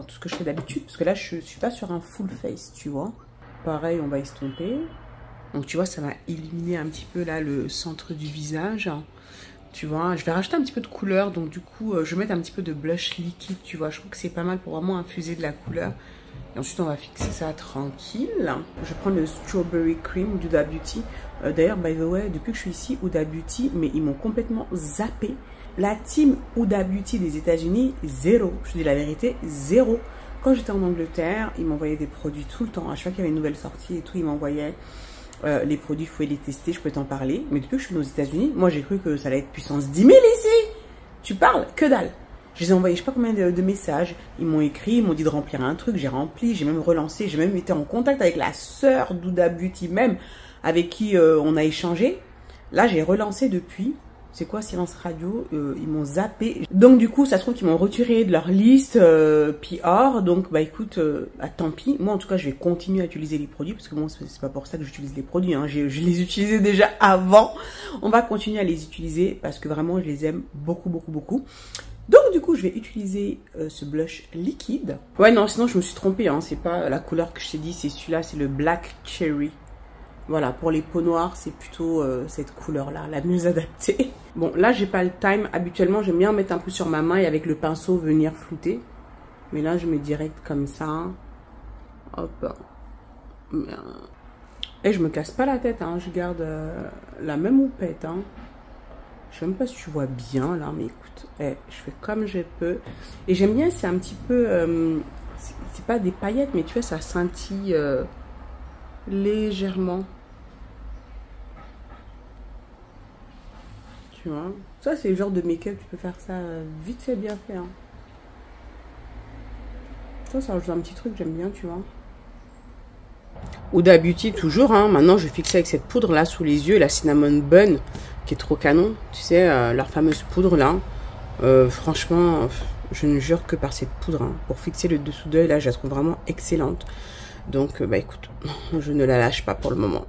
ce que je fais d'habitude, parce que là, je suis pas sur un full face, tu vois. Pareil, on va estomper. Donc, tu vois, ça va illuminer un petit peu, là, le centre du visage. Tu vois, je vais rajouter un petit peu de couleur, donc du coup, je vais mettre un petit peu de blush liquide, tu vois. Je trouve que c'est pas mal pour vraiment infuser de la couleur. Et ensuite, on va fixer ça tranquille. Je prends le Strawberry Cream d'Huda Beauty. D'ailleurs, by the way, depuis que je suis ici, Huda Beauty, mais ils m'ont complètement zappé. La team Huda Beauty des États-Unis, zéro. Je te dis la vérité, zéro. Quand j'étais en Angleterre, ils m'envoyaient des produits tout le temps. À chaque fois qu'il y avait une nouvelle sortie et tout, ils m'envoyaient les produits, je pouvais les tester, je pouvais t'en parler. Mais depuis que je suis aux États-Unis, moi j'ai cru que ça allait être puissance 10 000 ici. Tu parles, que dalle. Je les ai envoyés, je sais pas combien de messages. Ils m'ont écrit, ils m'ont dit de remplir un truc. J'ai rempli, j'ai même relancé, j'ai même été en contact avec la sœur d'Huda Beauty même, avec qui on a échangé. Là, j'ai relancé depuis. C'est quoi Silence Radio? Ils m'ont zappé. Donc du coup, ça se trouve qu'ils m'ont retiré de leur liste PR. Donc bah écoute, tant pis. Moi en tout cas, je vais continuer à utiliser les produits. Parce que moi, c'est pas pour ça que j'utilise les produits. Hein. Je les utilisais déjà avant. On va continuer à les utiliser parce que vraiment, je les aime beaucoup, beaucoup, beaucoup. Donc du coup, je vais utiliser ce blush liquide. Ouais, non, sinon je me suis trompée. Hein. C'est pas la couleur que je t'ai dit, c'est celui-là. C'est le Black Cherry. Voilà, pour les peaux noires, c'est plutôt cette couleur-là, la mieux adaptée. Bon, là, j'ai pas le time. Habituellement, j'aime bien mettre un peu sur ma main et avec le pinceau, venir flouter. Mais là, je mets direct comme ça. Hop. Et je me casse pas la tête, hein. Je garde la même houppette, hein. Je sais même pas si tu vois bien, là, mais écoute, je fais comme je peux. Et j'aime bien, c'est un petit peu... c'est pas des paillettes, mais tu vois, ça scintille légèrement. Tu vois, ça c'est le genre de make-up, tu peux faire ça vite fait, bien fait. Hein. Ça rajoute un petit truc, j'aime bien, tu vois. Huda Beauty toujours, hein. Maintenant je vais fixer avec cette poudre là sous les yeux, la Cinnamon Bun, qui est trop canon. Tu sais, leur fameuse poudre là. Franchement, je ne jure que par cette poudre. Hein. Pour fixer le dessous d'œil là, je la trouve vraiment excellente. Donc, bah écoute, je ne la lâche pas pour le moment.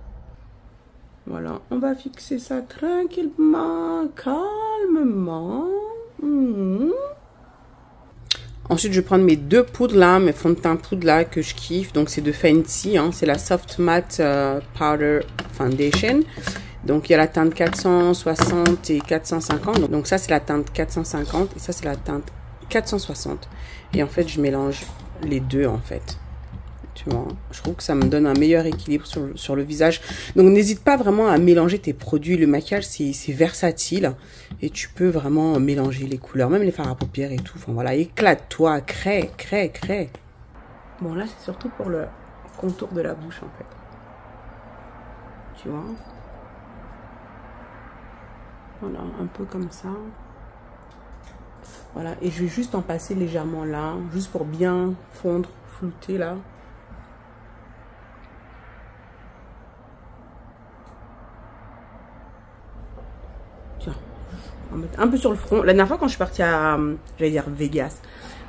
Voilà, on va fixer ça tranquillement, calmement. Ensuite, je vais prendre mes deux poudres là, mes fonds de teint poudre là que je kiffe. Donc, c'est de Fenty, hein, c'est la Soft Matte Powder Foundation. Donc, il y a la teinte 460 et 450. Donc, ça, c'est la teinte 450 et ça, c'est la teinte 460. Et en fait, je mélange les deux en fait. Tu vois, je trouve que ça me donne un meilleur équilibre sur le visage. Donc, n'hésite pas vraiment à mélanger tes produits. Le maquillage, c'est versatile. Et tu peux vraiment mélanger les couleurs, même les fards à paupières et tout. Enfin, voilà, éclate-toi, crée. Bon, là, c'est surtout pour le contour de la bouche, en fait. Tu vois? Voilà, un peu comme ça. Voilà, et je vais juste en passer légèrement là, juste pour bien fondre, flouter là. Un peu sur le front. La dernière fois quand je suis partie à, j'allais dire Vegas,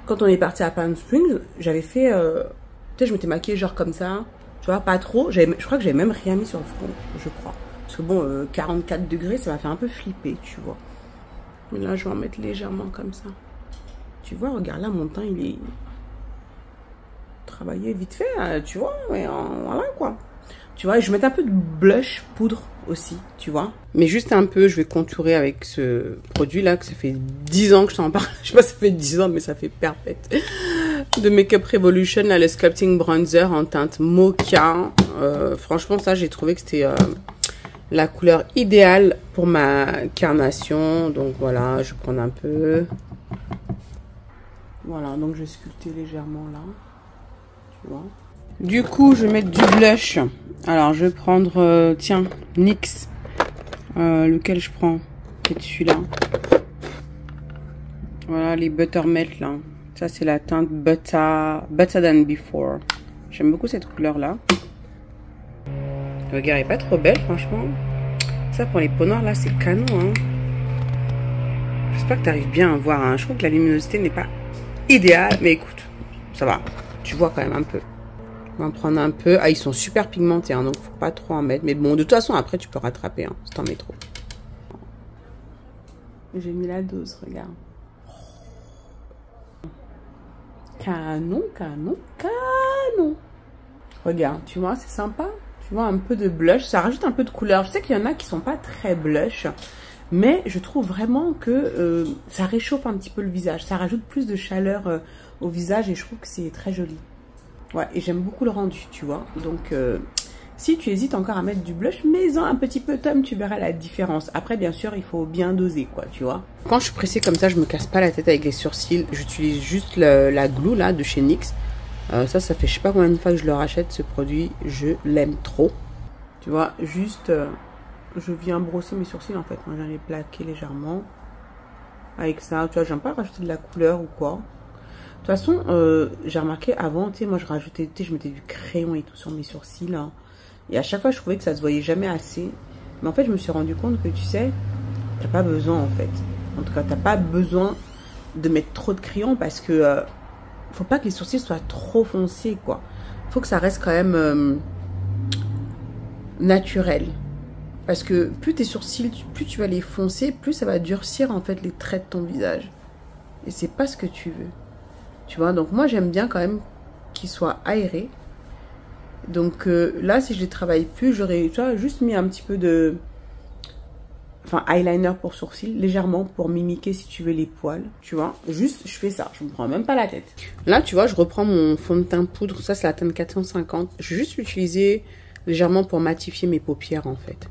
quand on est parti à Palm Springs, j'avais fait Tu sais, je m'étais maquillée genre comme ça. Tu vois, pas trop. Je crois que j'avais même rien mis sur le front, je crois. Parce que bon, 44 degrés, ça m'a fait un peu flipper, tu vois. Mais là, je vais en mettre légèrement comme ça. Tu vois, regarde là, mon teint, il est travaillé vite fait, hein, tu vois. Mais voilà, quoi. Tu vois, je vais mettre un peu de blush poudre aussi, tu vois. Mais juste un peu, je vais contourer avec ce produit-là, que ça fait 10 ans que je t'en parle. Je sais pas si ça fait 10 ans, mais ça fait perpète. De Makeup Revolution, là, le Sculpting Bronzer en teinte Mocha. Franchement, ça, j'ai trouvé que c'était la couleur idéale pour ma carnation. Donc voilà, je vais prendre un peu. Voilà, donc je vais sculpter légèrement là. Tu vois. Du coup, je vais mettre du blush. Alors, je vais prendre, tiens, NYX. Lequel je prends? C'est celui-là. Voilà, les Buttermelt, là. Ça, c'est la teinte Better Than Before. J'aime beaucoup cette couleur-là. Regarde, elle est pas trop belle, franchement. Ça, pour les peaux noires, là, c'est canon, hein. J'espère que tu arrives bien à voir, hein. Je trouve que la luminosité n'est pas idéale, mais écoute, ça va. Tu vois quand même un peu. On va en prendre un peu. Ah, ils sont super pigmentés, hein, donc faut pas trop en mettre. Mais bon, de toute façon, après, tu peux rattraper, hein, si t'en mets trop. J'ai mis la dose, regarde. Canon, canon, canon. Regarde, tu vois, c'est sympa. Tu vois, un peu de blush. Ça rajoute un peu de couleur. Je sais qu'il y en a qui sont pas très blush. Mais je trouve vraiment que ça réchauffe un petit peu le visage. Ça rajoute plus de chaleur au visage. Et je trouve que c'est très joli. Ouais, et j'aime beaucoup le rendu, tu vois. Donc, si tu hésites encore à mettre du blush, mets-en un petit peu, Tom, tu verras la différence. Après, bien sûr, il faut bien doser, quoi, tu vois. Quand je suis pressée comme ça, je me casse pas la tête avec les sourcils. J'utilise juste la glue, là, de chez NYX. Ça fait je sais pas combien de fois que je le rachète, ce produit. Je l'aime trop. Tu vois, juste, je viens brosser mes sourcils, en fait. J'en ai plaqué légèrement. Avec ça, tu vois, j'aime pas rajouter de la couleur ou quoi. De toute façon, j'ai remarqué avant, tu sais, moi je rajoutais, je mettais du crayon et tout sur mes sourcils. Hein, et à chaque fois, je trouvais que ça se voyait jamais assez. Mais en fait, je me suis rendu compte que, tu sais, t'as pas besoin, en fait. En tout cas, t'as pas besoin de mettre trop de crayon parce que faut pas que les sourcils soient trop foncés, quoi. Faut que ça reste quand même naturel. Parce que plus tes sourcils, plus tu vas les foncer, plus ça va durcir, en fait, les traits de ton visage. Et c'est pas ce que tu veux. Tu vois, donc moi j'aime bien quand même qu'ils soient aérés. Donc là, si je les travaille plus, j'aurais, tu vois, juste mis un petit peu de, enfin, eyeliner pour sourcils, légèrement pour mimiquer, si tu veux, les poils. Tu vois, juste, je fais ça, je me prends même pas la tête. Là, tu vois, je reprends mon fond de teint poudre, ça c'est la teinte 450. Je vais juste l'utiliser légèrement pour matifier mes paupières, en fait.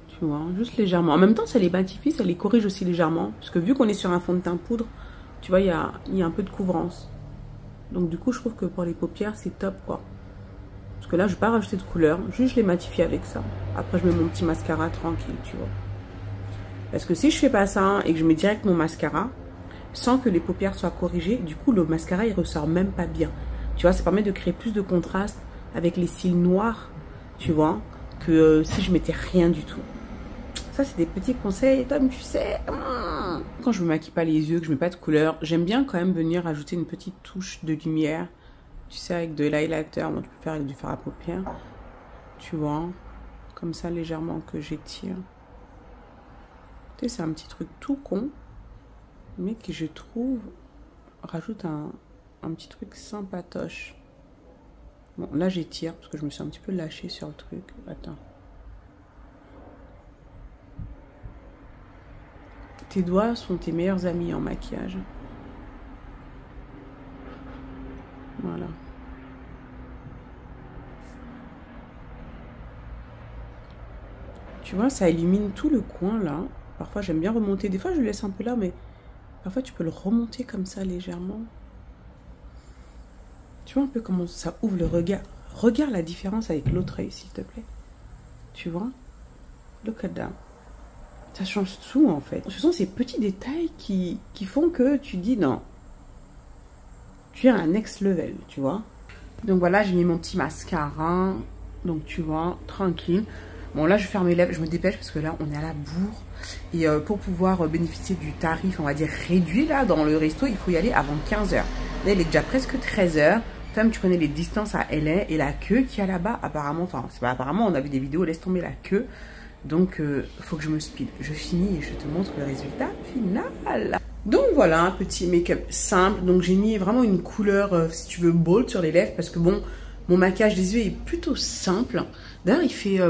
Tu vois, juste légèrement. En même temps, ça les matifie, ça les corrige aussi légèrement. Parce que vu qu'on est sur un fond de teint poudre, tu vois, il y a un peu de couvrance. Donc du coup, je trouve que pour les paupières, c'est top, quoi. Parce que là, je vais pas rajouter de couleur. Juste, je les matifie avec ça. Après, je mets mon petit mascara tranquille, tu vois. Parce que si je fais pas ça et que je mets direct mon mascara, sans que les paupières soient corrigées, du coup, le mascara, il ressort même pas bien. Tu vois, ça permet de créer plus de contraste avec les cils noirs, tu vois, que si je mettais rien du tout. Ça, c'est des petits conseils, Tom, tu sais. Quand je me maquille pas les yeux, que je mets pas de couleur, j'aime bien quand même venir ajouter une petite touche de lumière. Tu sais, avec de l'highlighter, bon, tu peux faire avec du fard à paupières. Tu vois, comme ça, légèrement que j'étire. Tu sais, c'est un petit truc tout con, mais qui, je trouve, rajoute un petit truc sympatoche. Bon, là, j'étire, parce que je me suis un petit peu lâchée sur le truc. Attends. Tes doigts sont tes meilleurs amis en maquillage. Voilà. Tu vois, ça illumine tout le coin là. Parfois, j'aime bien remonter. Des fois, je le laisse un peu là, mais parfois, tu peux le remonter comme ça légèrement. Tu vois un peu comment ça ouvre le regard. Regarde la différence avec l'autre œil, s'il te plaît. Tu vois? Look at that. Ça change tout, en fait. Ce sont ces petits détails qui font que tu dis non. Tu es à un next level, tu vois. Donc voilà, j'ai mis mon petit mascara. Donc tu vois, tranquille. Bon, là, je ferme mes lèvres. Je me dépêche parce que là, on est à la bourre. Et pour pouvoir bénéficier du tarif, on va dire, réduit, là, dans le resto, il faut y aller avant 15 h. Là, il est déjà presque 13h. Tom, tu connais les distances à LA et la queue qu'il y a là-bas. Apparemment, enfin, c'est pas apparemment, on a vu des vidéos, laisse tomber la queue. Donc, faut que je me speed. Je finis et je te montre le résultat final. Donc voilà, un petit make-up simple. Donc j'ai mis vraiment une couleur, si tu veux, bold sur les lèvres. Parce que bon, mon maquillage des yeux est plutôt simple. D'ailleurs, il fait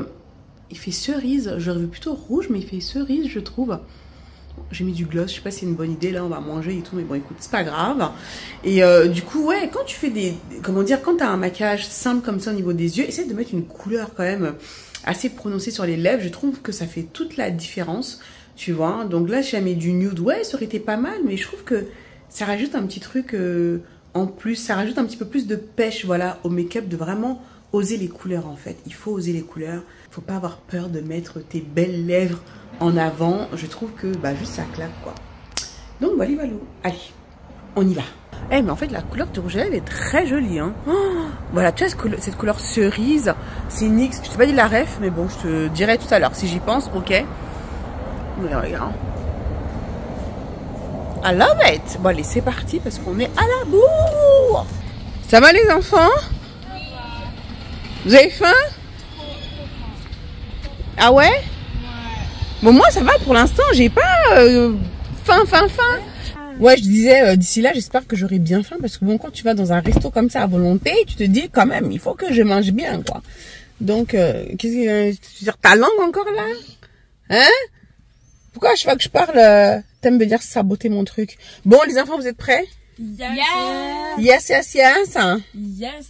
cerise. J'aurais vu plutôt rouge, mais il fait cerise, je trouve. J'ai mis du gloss, je sais pas si c'est une bonne idée, là on va manger et tout, mais bon écoute, c'est pas grave. Et du coup, ouais, quand tu fais des, comment dire, quand t'as un maquillage simple comme ça au niveau des yeux, essaie de mettre une couleur quand même assez prononcée sur les lèvres, je trouve que ça fait toute la différence, tu vois. Donc là, j'ai mis du nude, ouais, ça aurait été pas mal, mais je trouve que ça rajoute un petit truc en plus, ça rajoute un petit peu plus de pêche, voilà, au make-up, de vraiment oser les couleurs en fait. Il faut oser les couleurs, faut pas avoir peur de mettre tes belles lèvres en avant. Je trouve que bah juste ça claque quoi. Donc voilà, allez, on y va. Eh mais en fait la couleur de rouge à lèvres est très jolie hein. Oh, voilà, tu vois cette couleur cerise, c'est NYX. Je t'ai pas dit la ref, mais bon, je te dirai tout à l'heure si j'y pense, ok. Mais regarde. I love it. Bon allez, c'est parti parce qu'on est à la bourre. Ça va les enfants? Vous avez faim? Ah ouais? Bon moi ça va pour l'instant, j'ai pas faim. Ouais, je disais d'ici là j'espère que j'aurai bien faim parce que bon quand tu vas dans un resto comme ça à volonté, tu te dis quand même il faut que je mange bien quoi. Donc qu'est-ce que tu veux dire, ta langue encore là? Hein? Pourquoi chaque fois que je parle t'aimes me dire saboter mon truc? Bon les enfants, vous êtes prêts? Yes. Yes.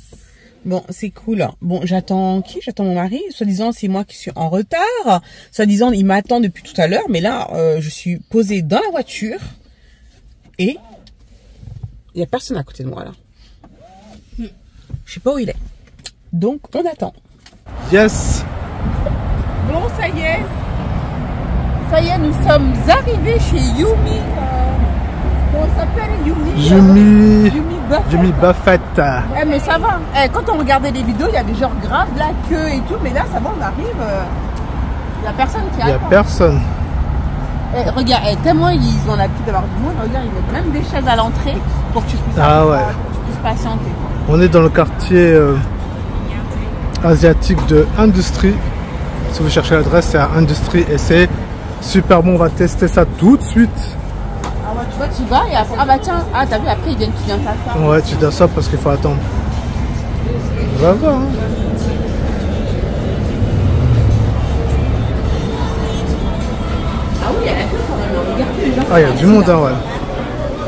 Bon, c'est cool. Bon, j'attends qui? J'attends mon mari. Soi-disant, c'est moi qui suis en retard. Soi-disant, il m'attend depuis tout à l'heure. Mais là, je suis posée dans la voiture. Et il n'y a personne à côté de moi, là. Je sais pas où il est. Donc, on attend. Yes. Bon, ça y est. Ça y est, nous sommes arrivés chez Yumi. Comment ça s'appelle Yumi Buffett. Eh mais ça va. Eh, quand on regardait les vidéos, il y avait genre grave la queue et tout. Mais là, ça va, on arrive. Il n'y a personne qui attend. Il n'y a personne. Eh, regarde, tellement ils ont l'habitude d'avoir du monde. Regarde, ils mettent même des chaises à l'entrée pour que tu puisses, patienter. On est dans le quartier asiatique de Industrie. Si vous cherchez l'adresse, c'est à Industrie et c'est super bon. On va tester ça tout de suite. Tu vois, tu vas et après, ah bah tiens, ah t'as vu, après tu viens t'asseoir. Ouais, tu dois ça parce qu'il faut attendre. On va voir. Hein. Ah oui, il y a la queue quand même. Regarde les gens. Ah, il y a du monde, hein, ouais.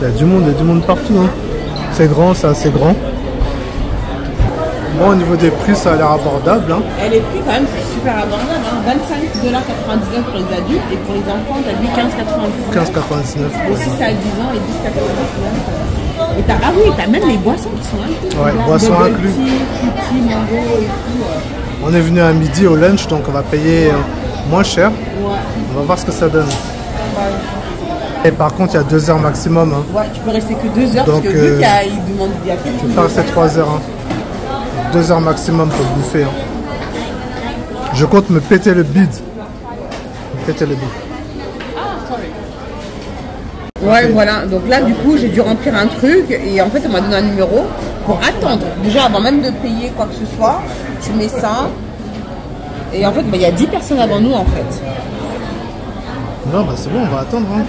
Il y a du monde partout. Hein. C'est grand, c'est assez grand. Bon, au niveau des prix, ça a l'air abordable. Hein. Et les prix, quand même, c'est super abordable. Hein. $25,99 pour les adultes et pour les enfants, t'as dit $15,99. $15,99. Aussi, c'est à 10 ans et $10,99. Et ah oui, t'as même les boissons qui sont incluses. Ouais, boissons incluses. Mango et tout. On est venu à midi au lunch, donc on va payer moins cher. Ouais. On va voir ce que ça donne. Et par contre, il y a 2 heures maximum. Hein. Ouais, tu peux rester que 2 heures donc, parce que vu qu'il demande il y a plus de. Tu peux pas rester 3 heures. Hein. 2 heures maximum pour bouffer. Hein. Je compte me péter le bide. Ouais, voilà. Donc là, du coup, j'ai dû remplir un truc et en fait, on m'a donné un numéro pour attendre. Déjà, avant même de payer quoi que ce soit, tu mets ça. Et en fait, il y a 10 personnes avant nous, en fait. Non, bah c'est bon, on va attendre. Hein.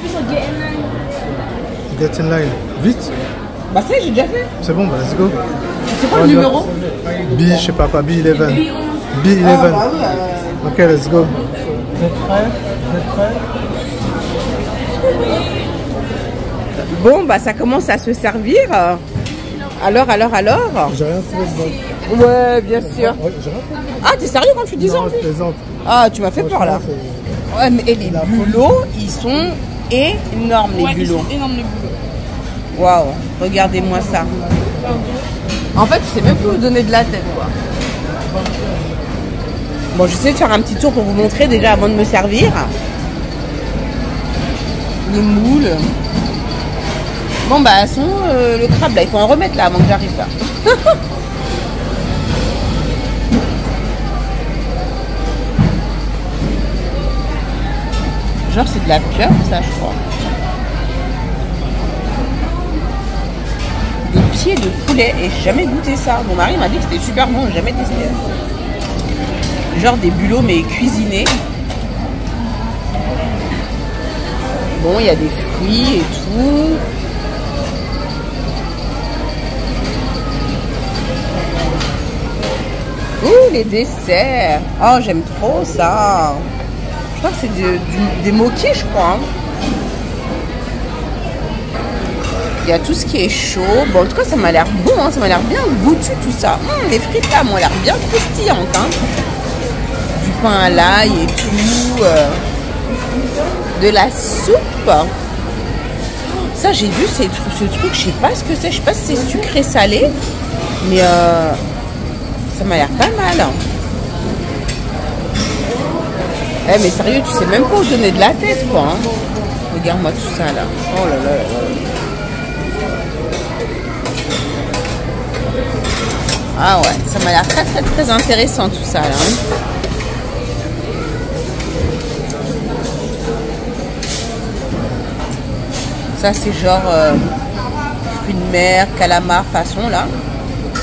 Get in line. Vite. Bah ça, j'ai déjà fait. C'est bon, bah let's go. C'est quoi le numéro? B, je sais pas, B11. B11. Ah, bah oui, ok, let's go. Vous êtes prêts? Bon, bah ça commence à se servir. Alors J'ai rien trouvé dedans. Ouais, bien sûr. Ouais, j'ai rien trouvé. Ah, t'es sérieux quand tu dis ça? Non, je plaisante. Ah, tu m'as fait peur là. Ouais, mais et les bulots, ils sont énormes, les bulots. Ils sont énormes, les bulots. Waouh, regardez-moi ça. En fait, je sais même plus où donner de la tête, quoi. Bon, j'essaie de faire un petit tour pour vous montrer déjà avant de me servir. Les moules. Bon, bah, elles sont le crabe là, il faut en remettre là avant que j'arrive là. Genre, c'est de la pieuvre, ça, je crois. Des pieds de poulet et j'ai jamais goûté ça. Mon mari m'a dit que c'était super bon, j'ai jamais testé. Genre des bulots mais cuisinés. Bon, il y a des fruits et tout. Ouh, les desserts. Oh, j'aime trop ça. Je crois que c'est des moquis, je crois. Il y a tout ce qui est chaud. Bon, en tout cas, ça m'a l'air bon. Hein. Ça m'a l'air bien goûtu, tout ça. Les frites, là, m'ont l'air bien croustillantes. Hein. Du pain à l'ail et tout. De la soupe. Ça, j'ai vu ce truc. Je sais pas ce que c'est. Je sais pas si c'est sucré-salé. Mais ça m'a l'air pas mal. Eh, mais sérieux, tu sais même pas où donner de la tête, quoi. Hein. Regarde-moi tout ça, là. Oh là là là là. Ah ouais, ça m'a l'air très très très intéressant tout ça là. Ça c'est genre fruits de mer, calamar façon là.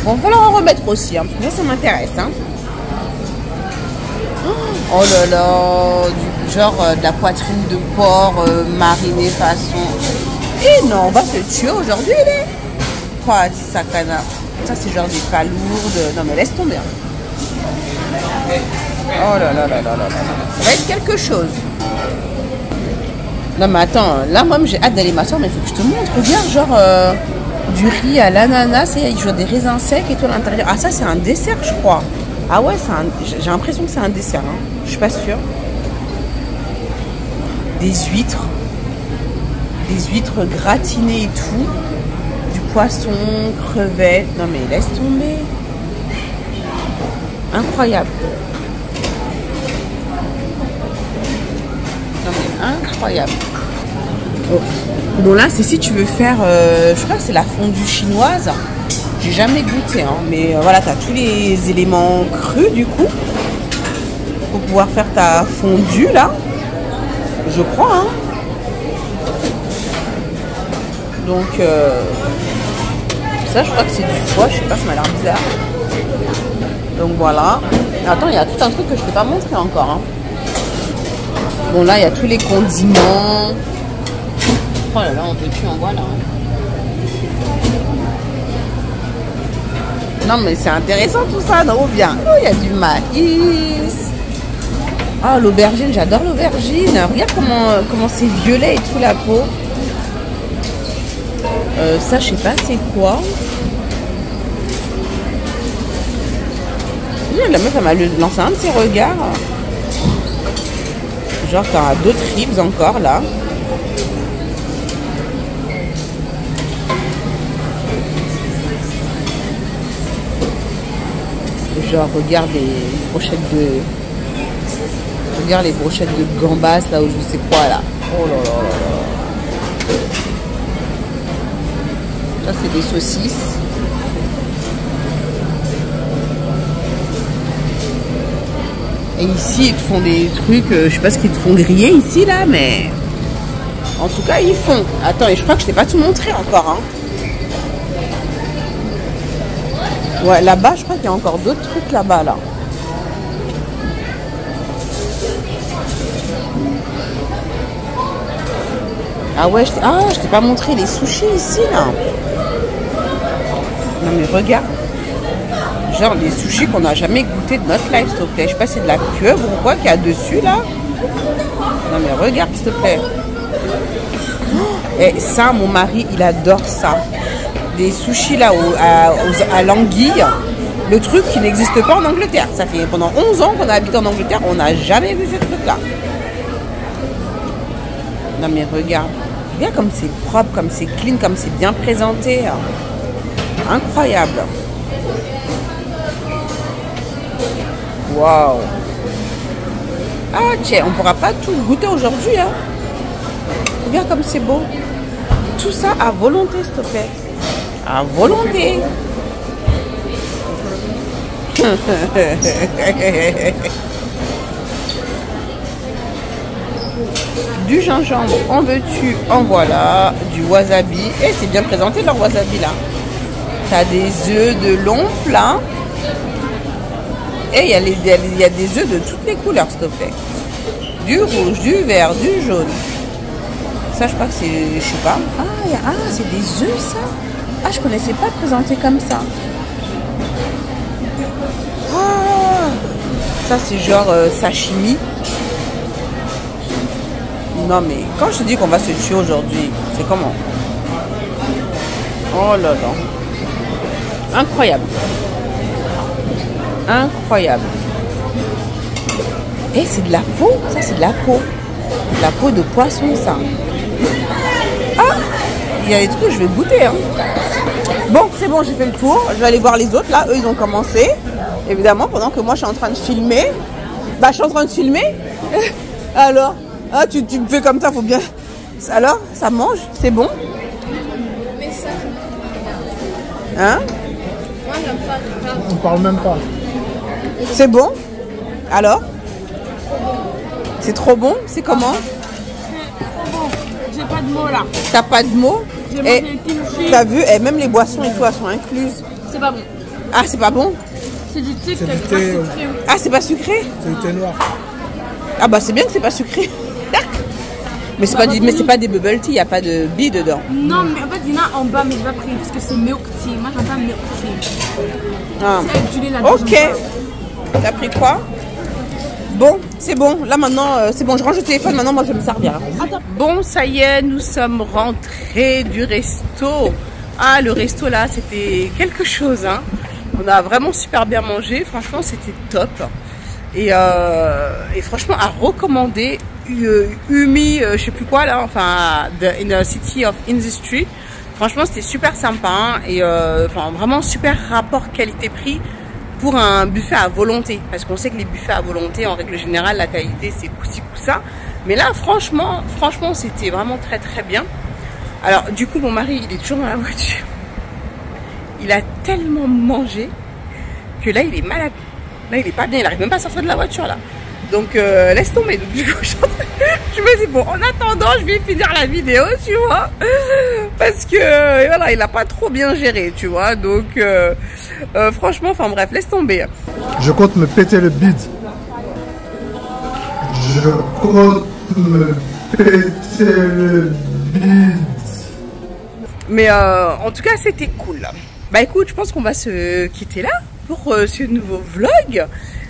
Bon, il va falloir en remettre aussi, hein, parce que moi ça m'intéresse. Hein. Oh là là, du genre de la poitrine de porc marinée façon. Et non, on va se tuer aujourd'hui les. Quoi, ça canard. Ça c'est genre des palourdes. Non mais laisse tomber. Oh là là là là là là. Ça va être quelque chose. Non mais attends, là moi j'ai hâte d'aller m'asseoir, mais il faut que je te montre. Regarde, genre du riz à l'ananas et genre des raisins secs et tout à l'intérieur. Ah ça c'est un dessert je crois. Ah ouais, j'ai l'impression que c'est un dessert. Hein. Je suis pas sûre. Des huîtres. Des huîtres gratinées et tout. Poisson, crevettes, non mais laisse tomber. Incroyable. Non mais incroyable. Oh. Bon là c'est si tu veux faire, je crois que c'est la fondue chinoise. J'ai jamais goûté, hein, mais voilà, tu as tous les éléments crus du coup. Pour pouvoir faire ta fondue là. Je crois, hein. Donc ça je crois que c'est du foie, je sais pas, ça m'a l'air bizarre. Donc voilà. Attends, il y a tout un truc que je ne t'ai pas montré encore. Hein. Bon là il y a tous les condiments. Oh là là, on peut plus en voir là. Non mais c'est intéressant tout ça, non bien. Oh, il y a du maïs. Ah l'aubergine, j'adore l'aubergine. Regarde comment c'est violet et tout la peau. Ça je sais pas c'est quoi. La meuf elle m'a lancé un de ses regards. Genre t'as d'autres ribs encore là. Genre regarde les brochettes de. Regarde les brochettes de gambas là où je sais quoi là. Oh là là là là. Ça c'est des saucisses. Et ici ils te font des trucs, je sais pas ce qu'ils te font griller ici là, mais en tout cas ils font. Attends, et je crois que je t'ai pas tout montré encore. Hein. Ouais, là-bas je crois qu'il y a encore d'autres trucs là-bas là. Ah ouais, je t'ai pas montré les sushis ici là. Non mais regarde. Genre les sushis qu'on n'a jamais goûté de notre life, s'il te plaît. Je sais pas si c'est de la pieuvre ou quoi qu'il y a dessus là. Non mais regarde s'il te plaît. Et ça, mon mari, il adore ça. Des sushis là à l'anguille. Le truc qui n'existe pas en Angleterre. Ça fait pendant 11 ans qu'on a habité en Angleterre, on n'a jamais vu ce truc là. Non mais regarde. Regarde comme c'est propre, comme c'est clean, comme c'est bien présenté. Incroyable. Waouh. Ah tiens, on pourra pas tout goûter aujourd'hui. Hein. Regarde comme c'est beau. Tout ça à volonté, s'il te plaît. À volonté. Du gingembre, en veux-tu, en voilà. Du wasabi. Et c'est bien présenté leur wasabi là. T'as des œufs de lompe là. Et il y a des œufs de toutes les couleurs, s'il te plaît. Du rouge, du vert, du jaune. Ça, je crois que c'est, je sais pas. Ah, c'est des œufs, ça. Ah, je connaissais pas présenté comme ça. Ah, ça, c'est genre sashimi. Non, mais quand je te dis qu'on va se tuer aujourd'hui, c'est comment? Oh là là. Incroyable. Incroyable. Et c'est de la peau. Ça, c'est de la peau. De la peau de poisson, ça. Ah, il y a des trucs que je vais goûter. Hein. Bon, c'est bon, j'ai fait le tour. Je vais aller voir les autres. Là, eux, ils ont commencé. Évidemment, pendant que moi, je suis en train de filmer. Bah, je suis en train de filmer. Alors, ah, tu me fais comme ça, faut bien. Alors, ça mange, c'est bon. Hein? On parle même pas. C'est bon? Alors? C'est trop bon? C'est comment? J'ai pas de mots là. T'as pas de mots? Et t'as vu? Et même les boissons et tout, elles sont incluses. C'est pas bon. Ah, c'est pas bon? C'est du thé. Ah, c'est pas sucré? C'est du thé noir. Ah bah c'est bien que c'est pas sucré. Mais c'est pas des bubble tea, il n'y a pas de billes dedans. Non, mais en fait, il y en a en bas, mais je vais pas pris parce que c'est milk tea. Moi, j'entends milk tea. Ah. C'est avec du lait là-dedans. Ok. T'as pris quoi? Bon, c'est bon. Là maintenant, c'est bon. Je range le téléphone. Maintenant, moi, je vais me servir. Bon, ça y est, nous sommes rentrés du resto. Ah, le resto là, c'était quelque chose. Hein. On a vraiment super bien mangé. Franchement, c'était top. Et franchement, à recommander. Umi, je sais plus quoi là, enfin, in the city of industry. Franchement, c'était super sympa hein, et enfin, vraiment super rapport qualité-prix pour un buffet à volonté. Parce qu'on sait que les buffets à volonté, en règle générale, la qualité c'est coup-ci coup-ça. Mais là, franchement, c'était vraiment très très bien. Alors, du coup, mon mari, il est toujours dans la voiture. Il a tellement mangé que là, il est malade. Là, il est pas bien. Il arrive même pas à sortir de la voiture là. Donc laisse tomber. Donc du coup je me dis bon, en attendant je vais finir la vidéo, tu vois, parce que voilà, il a pas trop bien géré, tu vois. Donc franchement, enfin bref, laisse tomber. Je compte me péter le bide. Je compte me péter le bide. Mais en tout cas c'était cool. Bah écoute, je pense qu'on va se quitter là pour ce nouveau vlog.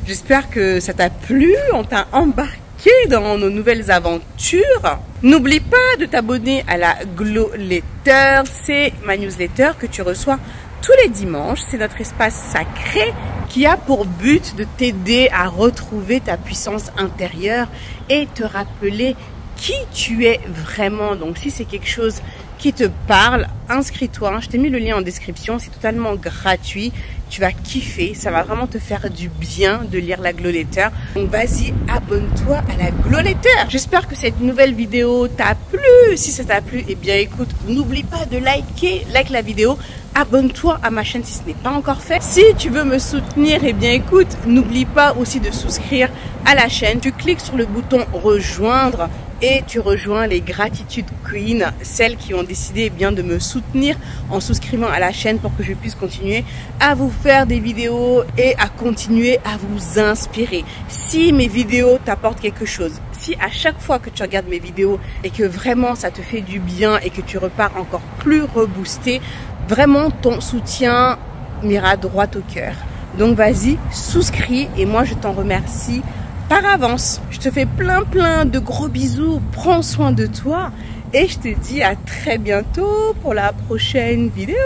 J'espère que ça t'a plu, on t'a embarqué dans nos nouvelles aventures. N'oublie pas de t'abonner à la Glow Letter, c'est ma newsletter que tu reçois tous les dimanches. C'est notre espace sacré qui a pour but de t'aider à retrouver ta puissance intérieure et te rappeler qui tu es vraiment. Donc si c'est quelque chose qui te parle, inscris-toi. Je t'ai mis le lien en description, c'est totalement gratuit. Tu vas kiffer, ça va vraiment te faire du bien de lire la Glow Letter. Donc vas-y, abonne-toi à la Glow Letter. J'espère que cette nouvelle vidéo t'a plu. Si ça t'a plu, eh bien écoute, n'oublie pas de like la vidéo. Abonne-toi à ma chaîne si ce n'est pas encore fait. Si tu veux me soutenir, eh bien écoute, n'oublie pas aussi de souscrire à la chaîne. Tu cliques sur le bouton rejoindre et tu rejoins les Gratitude Queens, celles qui ont décidé eh bien de me soutenir en souscrivant à la chaîne pour que je puisse continuer à vous faire des vidéos et à continuer à vous inspirer. Si mes vidéos t'apportent quelque chose, si à chaque fois que tu regardes mes vidéos et que vraiment ça te fait du bien et que tu repars encore plus reboosté, vraiment ton soutien m'ira droit au cœur. Donc vas-y, souscris et moi je t'en remercie par avance. Je te fais plein de gros bisous, prends soin de toi et je te dis à très bientôt pour la prochaine vidéo.